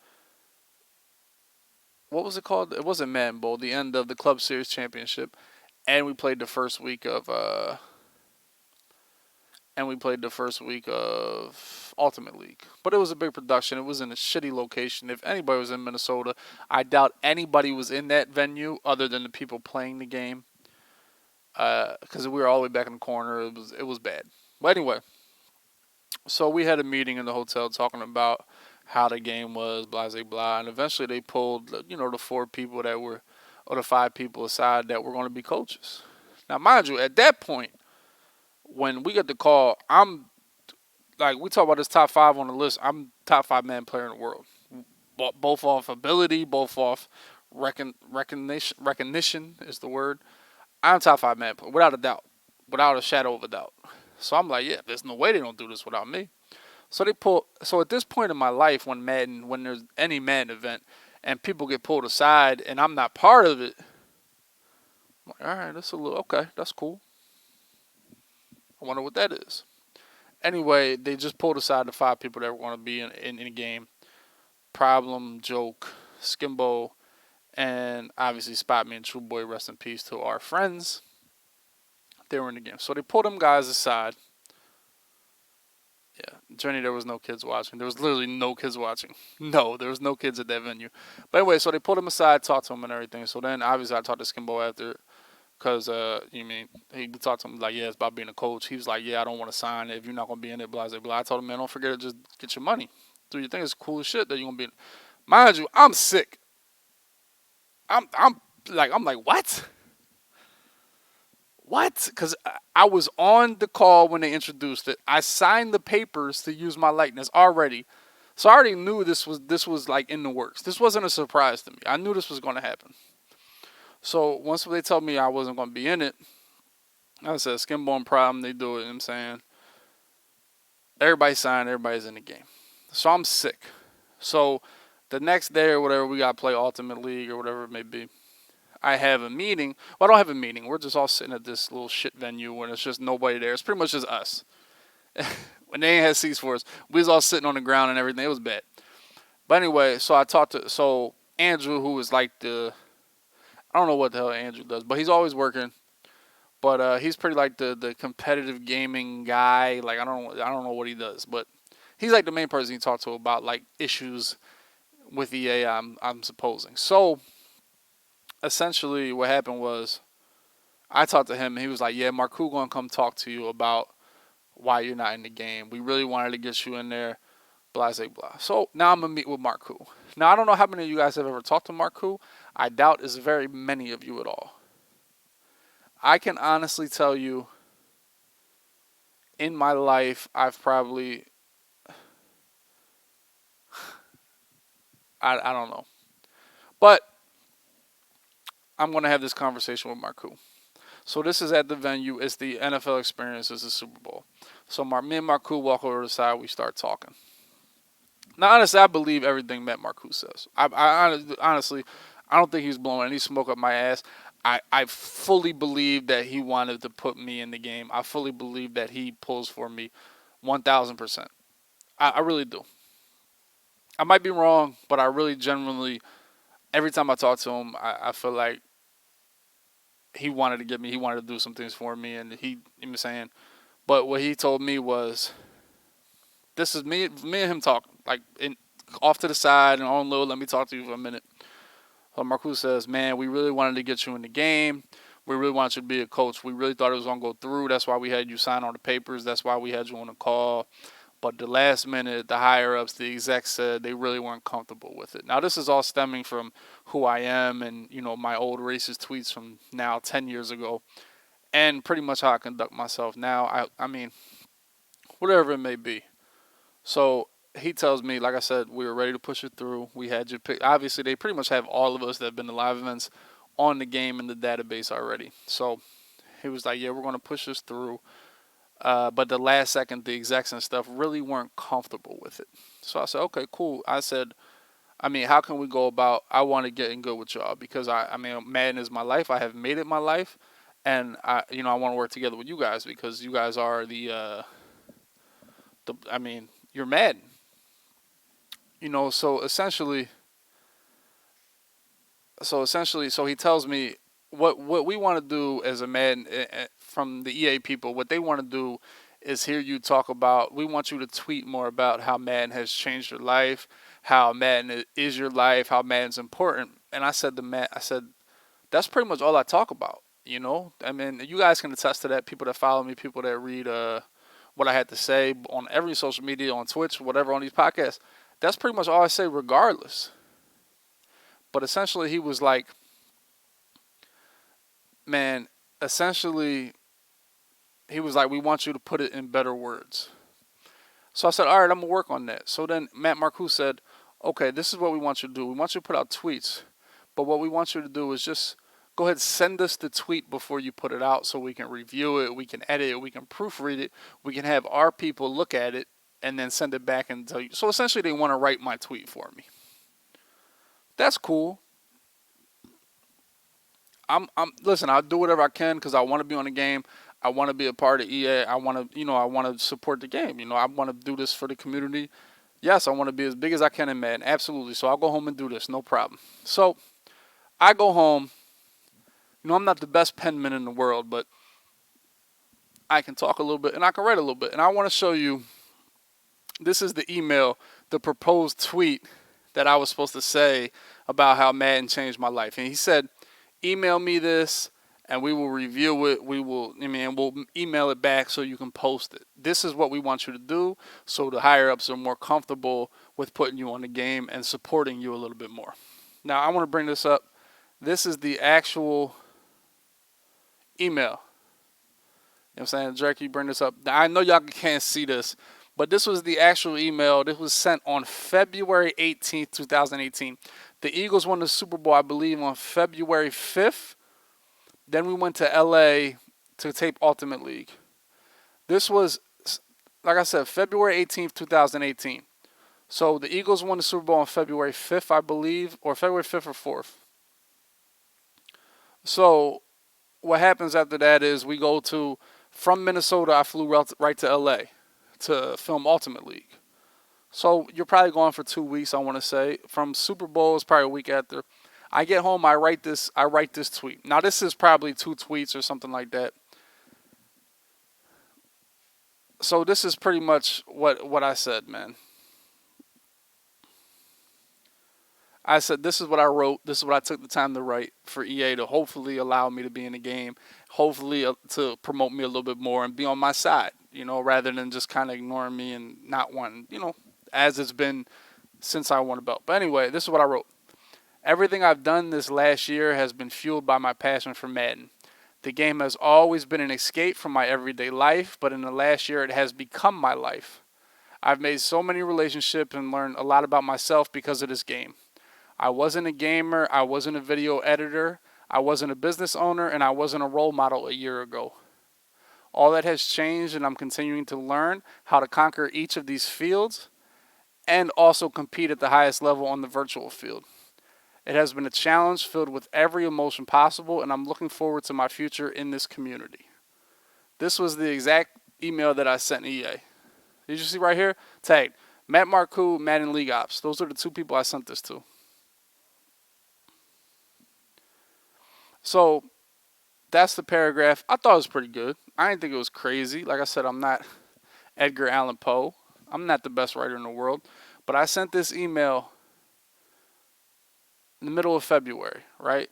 what was it called? It wasn't Madden Bowl. The end of the Club Series Championship, and we played the first week of Ultimate League. But it was a big production. It was in a shitty location. If anybody was in Minnesota, I doubt anybody was in that venue other than the people playing the game. Because we were all the way back in the corner. It was bad. But anyway, so we had a meeting in the hotel talking about how the game was, blah blah blah. And eventually they pulled, the four people that were, or the five people aside that were going to be coaches. Now, mind you, at that point, when we get the call, I'm like, we talk about this top five on the list. I'm top five man player in the world, both off ability, both off recognition is the word. I'm top five man player without a doubt, without a shadow of a doubt. So I'm like, yeah, there's no way they don't do this without me. So they pull. So at this point in my life, when there's any Madden event, and people get pulled aside, and I'm not part of it, I'm like, all right, that's a little okay. That's cool. I wonder what that is. Anyway, they just pulled aside the five people that were going to be in the game. Problem, Joke, Skimbo, and obviously Spot Me and True Boy. Rest in peace to our friends. They were in the game, so they pulled them guys aside. Yeah, Journey, there was no kids watching. There was literally no kids watching. No, there was no kids at that venue. But anyway, so they pulled him aside, talked to him and everything. So then, obviously, I talked to Skimbo after, because, he talked to him like, yeah, it's about being a coach. He was like, yeah, I don't want to sign if you're not going to be in it, blah, blah, blah. I told him, man, don't forget to just get your money. Do your thing. It's cool as shit that you're going to be in. Mind you, I'm sick. I'm like, what? What? Because I was on the call when they introduced it. I signed the papers to use my likeness already, so I already knew this was like in the works. This wasn't a surprise to me. I knew this was going to happen. So once they told me I wasn't going to be in it, I said, "Skinbone problem." They do it. You know what I'm saying, everybody signed. Everybody's in the game. So I'm sick. So the next day or whatever, we got to play Ultimate League or whatever it may be. I have a meeting. Well, I don't have a meeting. We're just all sitting at this little shit venue when it's just nobody there. It's pretty much just us. When they ain't had seats for us, we was all sitting on the ground and everything. It was bad. But anyway, so I talked to Andrew, who is like I don't know what the hell Andrew does, but he's always working. But he's pretty like the competitive gaming guy. Like I don't know what he does, but he's like the main person he talked to about like issues with EA. I'm supposing. So essentially, what happened was I talked to him, and he was like, "Yeah, Marku gonna come talk to you about why you're not in the game. We really wanted to get you in there, blah, blah, blah." So now I'm going to meet with Marku. Now, I don't know how many of you guys have ever talked to Marku. I doubt it's very many of you at all. I can honestly tell you, in my life, I've probably, I don't know. But I'm going to have this conversation with Marku. So this is at the venue. It's the NFL experience. It's the Super Bowl. So me and Marku walk over to the side. We start talking. Now, honestly, I believe everything Matt Marcoux says. Honestly, I don't think he's blowing any smoke up my ass. I fully believe that he wanted to put me in the game. I fully believe that he pulls for me 1,000%. I really do. I might be wrong, but I really genuinely, every time I talk to him, I feel like he wanted to get me. He wanted to do some things for me, and he was saying. But what he told me was, this is me and him talking, like off to the side and on low. Let me talk to you for a minute. So Marcus says, "Man, we really wanted to get you in the game. We really wanted you to be a coach. We really thought it was gonna go through. That's why we had you sign on the papers. That's why we had you on the call. But the last minute, the higher ups, the execs said they really weren't comfortable with it." Now, this is all stemming from who I am and my old racist tweets from now 10 years ago, and pretty much how I conduct myself now. I mean, whatever it may be. So he tells me, like I said, we were ready to push it through. We had you pick. Obviously, they pretty much have all of us that have been to live events on the game in the database already. So he was like, yeah, we're going to push this through. But the last second, the execs and stuff really weren't comfortable with it. So I said, okay, cool. I said, I mean, how can we go about, I want to get in good with y'all because I mean, Madden is my life. I have made it my life. And I want to work together with you guys because you guys are I mean, you're Madden. So essentially, so he tells me what we want to do as a Madden from the EA people. What they want to do is hear you talk about. We want you to tweet more about how Madden has changed your life, how Madden is your life, how Madden's important. And I said to Matt, I said, that's pretty much all I talk about. I mean, you guys can attest to that. People that follow me, people that read what I had to say on every social media, on Twitch, whatever, on these podcasts. That's pretty much all I say, regardless. But essentially, he was like, man, essentially, he was like, we want you to put it in better words. So I said, all right, I'm going to work on that. So then Matt Marcoux said, okay, this is what we want you to do. We want you to put out tweets. But what we want you to do is just go ahead and send us the tweet before you put it out so we can review it, we can edit it, we can proofread it, we can have our people look at it and then send it back and tell you. So essentially, they want to write my tweet for me. That's cool. Listen, I'll do whatever I can because I want to be on the game. I want to be a part of EA. I want to, I want to support the game. I want to do this for the community. Yes, I want to be as big as I can in Madden. Absolutely. So I'll go home and do this. No problem. So I go home. I'm not the best penman in the world, but I can talk a little bit and I can write a little bit. And I want to show you, this is the email, the proposed tweet that I was supposed to say about how Madden changed my life. And he said, email me this and we will review it. We'll email it back so you can post it. This is what we want you to do so the higher ups are more comfortable with putting you on the game and supporting you a little bit more. Now, I want to bring this up. This is the actual email. You know what I'm saying? Drake, you bring this up. Now, I know y'all can't see this, but this was the actual email. This was sent on February 18th, 2018. The Eagles won the Super Bowl, I believe, on February 5th. Then we went to LA to tape Ultimate League. This was, like I said, February 18th, 2018. So the Eagles won the Super Bowl on February 5th, I believe, or February 5th or 4th. So what happens after that is we go from Minnesota, I flew right to LA to film Ultimate League. So you're probably gone for 2 weeks, I want to say. From Super Bowl, it's probably a week after. I get home, I write this tweet. Now this is probably 2 tweets or something like that. So this is pretty much what I said, man. I said, this is what I wrote. This is what I took the time to write for EA to hopefully allow me to be in the game. Hopefully to promote me a little bit more and be on my side, rather than just kind of ignoring me and not wanting, as it's been since I won a belt. But anyway, this is what I wrote. Everything I've done this last year has been fueled by my passion for Madden. The game has always been an escape from my everyday life, but in the last year it has become my life. I've made so many relationships and learned a lot about myself because of this game. I wasn't a gamer, I wasn't a video editor, I wasn't a business owner, and I wasn't a role model a year ago. All that has changed, and I'm continuing to learn how to conquer each of these fields and also compete at the highest level on the virtual field. It has been a challenge filled with every emotion possible, and I'm looking forward to my future in this community. This was the exact email that I sent EA. Did you see right here? Tagged Matt Marcoux, Madden League Ops. Those are the 2 people I sent this to. So that's the paragraph. I thought it was pretty good. I didn't think it was crazy. Like I said, I'm not Edgar Allan Poe. I'm not the best writer in the world. But I sent this email in the middle of February, right?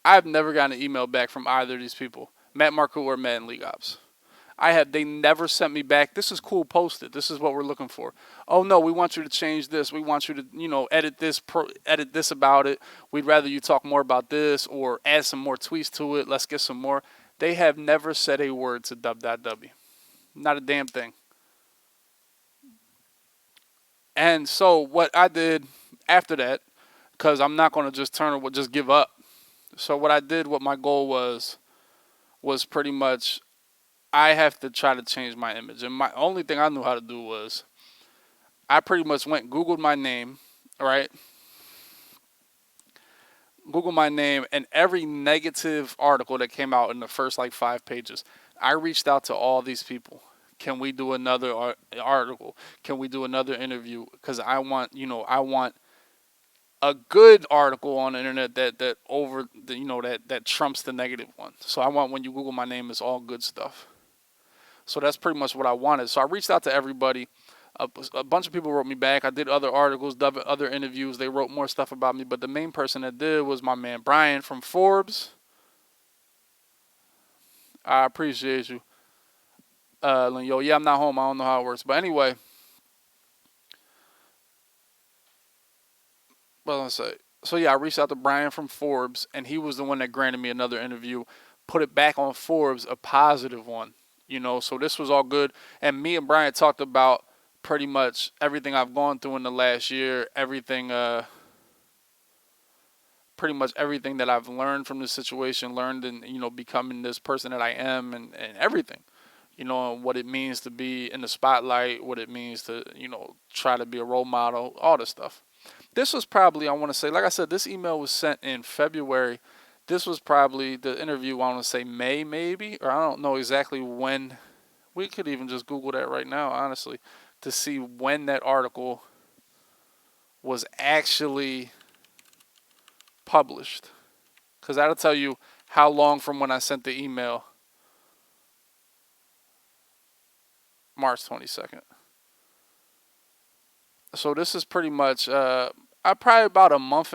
I've never gotten an email back from either of these people, Matt Marcoux or Madden League Ops. They never sent me back. This is cool, post it. This is what we're looking for. Oh no, we want you to change this. We want you to, edit this about it. We'd rather you talk more about this or add some more tweets to it. Let's get some more. They have never said a word to Dubby. Not a damn thing. And so what I did after that, because I'm not going to just give up. So what I did, what my goal was pretty much, I have to try to change my image. And my only thing I knew how to do was I pretty much Googled my name, right? Google my name, and every negative article that came out in the first 5 pages, I reached out to all these people. Can we do another article? Can we do another interview? Because I want a good article on the internet that trumps the negative one. So I want when you Google my name, it's all good stuff. So that's pretty much what I wanted. So I reached out to everybody. A bunch of people wrote me back. I did other articles, other interviews. They wrote more stuff about me. But the main person that did was my man Brian from Forbes. I appreciate you. Yeah, I'm not home. I don't know how it works. But anyway, Well, let's say. So yeah, I reached out to Brian from Forbes, and he was the one that granted me another interview. Put it back on Forbes, a positive one. So this was all good. And me and Brian talked about pretty much everything I've gone through in the last year, everything, pretty much everything that I've learned from this situation, learned in becoming this person that I am, and everything. What it means to be in the spotlight, what it means to try to be a role model, all this stuff. This was probably, I want to say, like I said, this email was sent in February. This was probably the interview, I want to say May maybe, or I don't know exactly when. We could even just Google that right now, honestly, to see when that article was actually published. Because that'll tell you how long from when I sent the email. March 22nd. So this is pretty much I probably about a month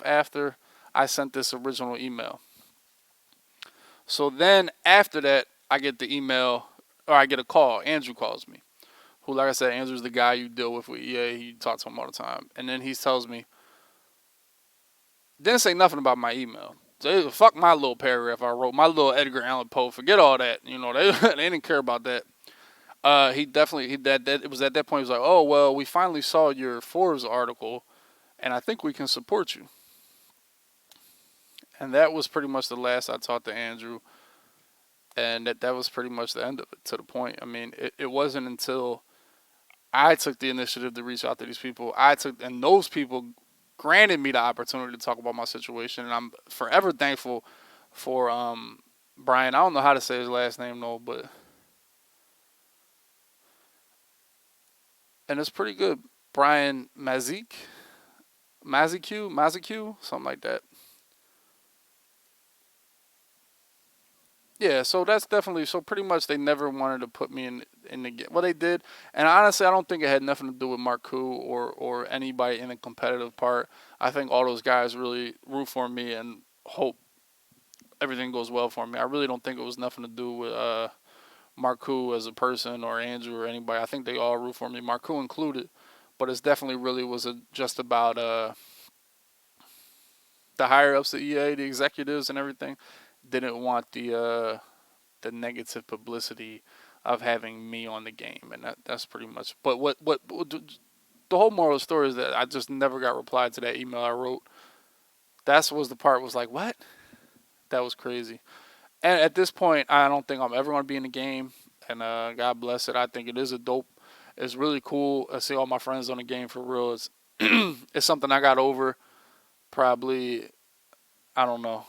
after I sent this original email. So then after that, I get the email, or I get a call. Andrew calls me, who, like I said, Andrew's the guy you deal with EA. You talk to him all the time. And then he tells me, didn't say nothing about my email. So fuck my little paragraph I wrote, my little Edgar Allan Poe. Forget all that. They didn't care about that. He definitely that it was at that point. He was like, oh well, we finally saw your Forbes article, and I think we can support you. And that was pretty much the last I talked to Andrew, and that was pretty much the end of it. To the point, I mean, it wasn't until I took the initiative to reach out to these people. And those people granted me the opportunity to talk about my situation, and I'm forever thankful for Brian. I don't know how to say his last name though, but and it's pretty good. Brian Maziq, something like that. Yeah, so that's definitely so. Pretty much, they never wanted to put me in the game. Well, they did, and honestly, I don't think it had nothing to do with Marku or anybody in the competitive part. I think all those guys really root for me and hope everything goes well for me. I really don't think it was nothing to do with Marku as a person or Andrew or anybody. I think they all root for me, Marku included. But it's definitely really was just about the higher ups at EA, the executives and everything, didn't want the negative publicity of having me on the game, and that's pretty much. But what the whole moral of the story is that I just never got replied to that email I wrote. That was the part was like, what? That was crazy. And at this point, I don't think I'm ever going to be in the game. And God bless it. I think it is a dope. It's really cool. I see all my friends on the game for real. It's it's something I got over probably. I don't know.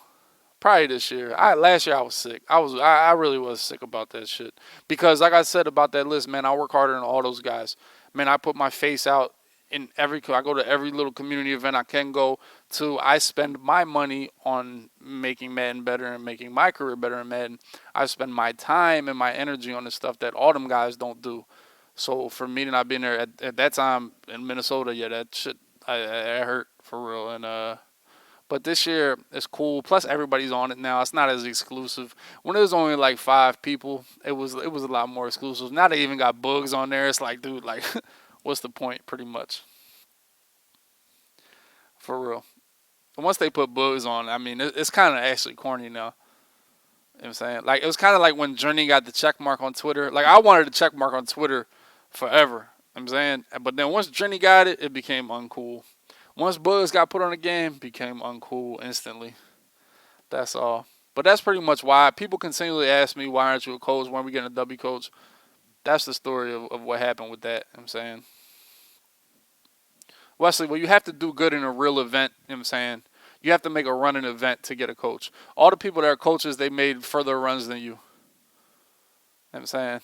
Probably this year. Last year I was sick. I really was sick about that shit because like I said about that list, man, I work harder than all those guys. Man, I put my face out in every. I go to every little community event I can go to. I spend my money on making Madden better and making my career better in Madden. I spend my time and my energy on the stuff that all them guys don't do. So for me to not being there at that time in Minnesota, yeah, that shit I hurt for real. And but this year it's cool. Plus everybody's on it now. It's not as exclusive. When it was only like 5 people, it was a lot more exclusive. Now they even got bugs on there. It's like, dude, like, what's the point? Pretty much, for real. And once they put bugs on, I mean, it's kind of actually corny now. You know what I'm saying? Like, it was kind of like when Journey got the check mark on Twitter. Like, I wanted the check mark on Twitter forever. You know what I'm saying? But then once Journey got it, it became uncool. Once bugs got put on the game, it became uncool instantly. That's all. But that's pretty much why people continually ask me, why aren't you a coach? When are we getting a W coach? That's the story of what happened with that. You know what I'm saying? Wesley, well, you have to do good in a real event. You know what I'm saying? You have to make a running event to get a coach. All the people that are coaches, they made further runs than you. You know what I'm saying?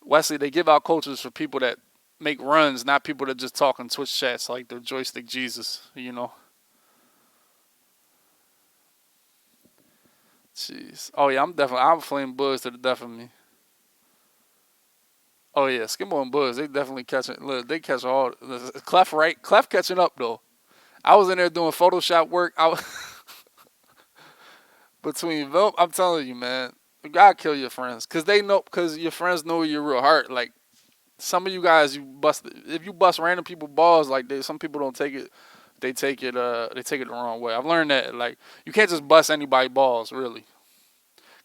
Wesley, they give out coaches for people that make runs, not people that just talk on Twitch chats like the joystick Jesus, you know? Jeez. Oh, yeah, I'm flaming Buzz to the death of me. Oh, yeah, Skimbo and Buzz, they definitely catching. Look, they catch all. Clef, right? Clef catching up, though. I was in there doing Photoshop work. Between them, I'm telling you, man, you gotta kill your friends. Because they know, because your friends know your real heart. Like, Some of you guys, you bust if you bust random people balls like this. Some people don't take it. They take it the wrong way. I've learned that like you can't just bust anybody balls really,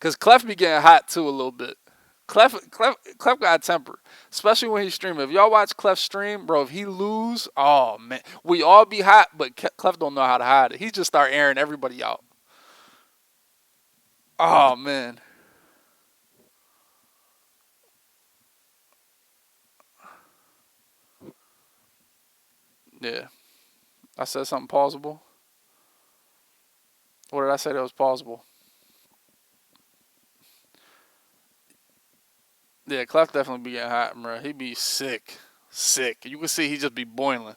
cause Clef be getting hot too a little bit. Clef got a temper, especially when he's streaming. If y'all watch Clef stream, bro, if he lose, oh man, we all be hot, but Clef don't know how to hide it. He just start airing everybody out. Oh man, yeah. I said something plausible. What did I say that was plausible? Yeah, Clef definitely be getting hot, bro. He be sick, sick. You can see he just be boiling.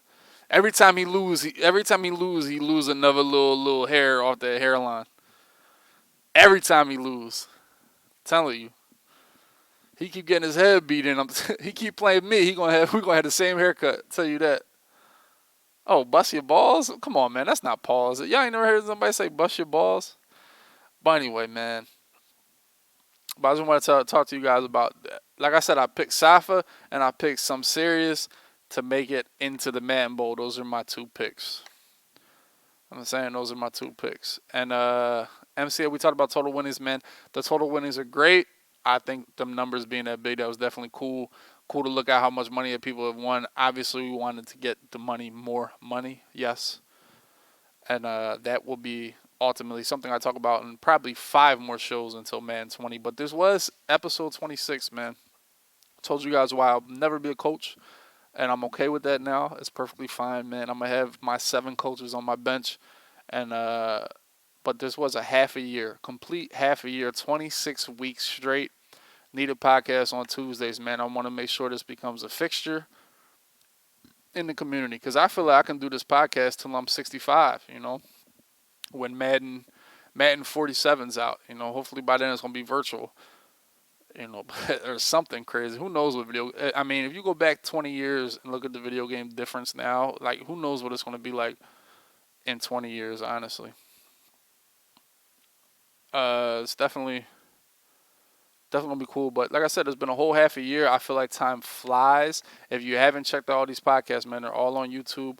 Every time he lose, he lose another little hair off that hairline. Every time he lose, telling you, he keep getting his head beat in. He keep playing me. We gonna have the same haircut. Tell you that. Oh, bust your balls? Come on, man. That's not pause. Y'all ain't never heard somebody say bust your balls. But anyway, man. But I just want to talk to you guys about that. Like I said, I picked Safa and I picked some serious to make it into the Man Bowl. Those are my two picks. I'm saying those are my two picks. And MCA, we talked about total winnings, man. The total winnings are great. I think them numbers being that big, that was definitely cool. Cool to look at how much money that people have won. Obviously, we wanted to get the money, more money, yes. And that will be ultimately something I talk about in probably 5 more shows until Man 20. But this was episode 26, man. Told you guys why I'll never be a coach, and I'm okay with that now. It's perfectly fine, man. I'm gonna have my 7 coaches on my bench, and but this was a half a year, complete half a year, 26 weeks straight. Need a podcast on Tuesdays, man. I want to make sure this becomes a fixture in the community because I feel like I can do this podcast till I'm 65. When Madden 47's out. Hopefully by then it's gonna be virtual. Or something crazy. Who knows what video? I mean, if you go back 20 years and look at the video game difference now, like who knows what it's gonna be like in 20 years? Honestly, it's definitely gonna be cool. But like I said, it's been a whole half a year. I feel like time flies. If you haven't checked out all these podcasts, man, they're all on YouTube.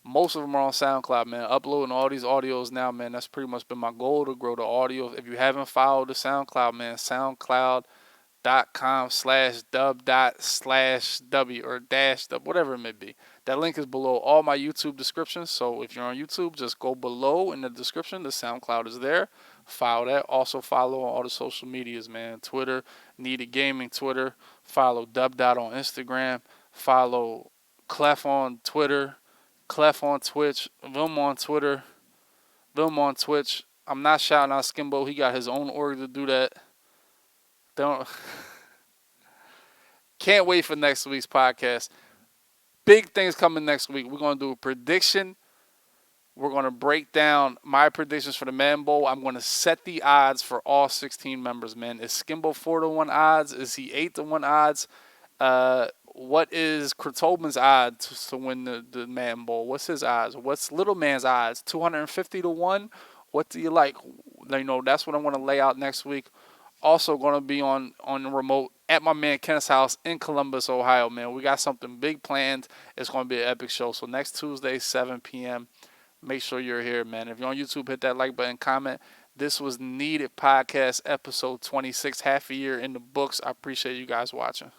Most of them are on SoundCloud, man. Uploading all these audios now, man. That's pretty much been my goal to grow the audio. If you haven't followed the SoundCloud, man, soundcloud.com/dub./w or dash dub, whatever it may be. That link is below all my YouTube descriptions. So if you're on YouTube, just go below in the description. The SoundCloud is there. Follow that. Also follow on all the social medias, man. Twitter, Needed Gaming Twitter. Follow Dub Dot on Instagram. Follow Clef on Twitter. Clef on Twitch. Vilm on Twitter. Vilm on Twitch. I'm not shouting out Skimbo. He got his own org to do that. Don't Can't wait for next week's podcast. Big things coming next week. We're gonna do a prediction. We're gonna break down my predictions for the Man Bowl. I'm gonna set the odds for all 16 members. Man, is Skimbo 4-1 odds? Is he 8-1 odds? What is Kurtobin's odds to win the Man Bowl? What's his odds? What's Little Man's odds? 250-1. What do you like? That's what I want to lay out next week. Also going to be on the remote at my man Kenneth's house in Columbus, Ohio, man. We got something big planned. It's going to be an epic show. So next Tuesday, 7 p.m., make sure you're here, man. If you're on YouTube, hit that like button, comment. This was Needed Podcast episode 26, half a year in the books. I appreciate you guys watching.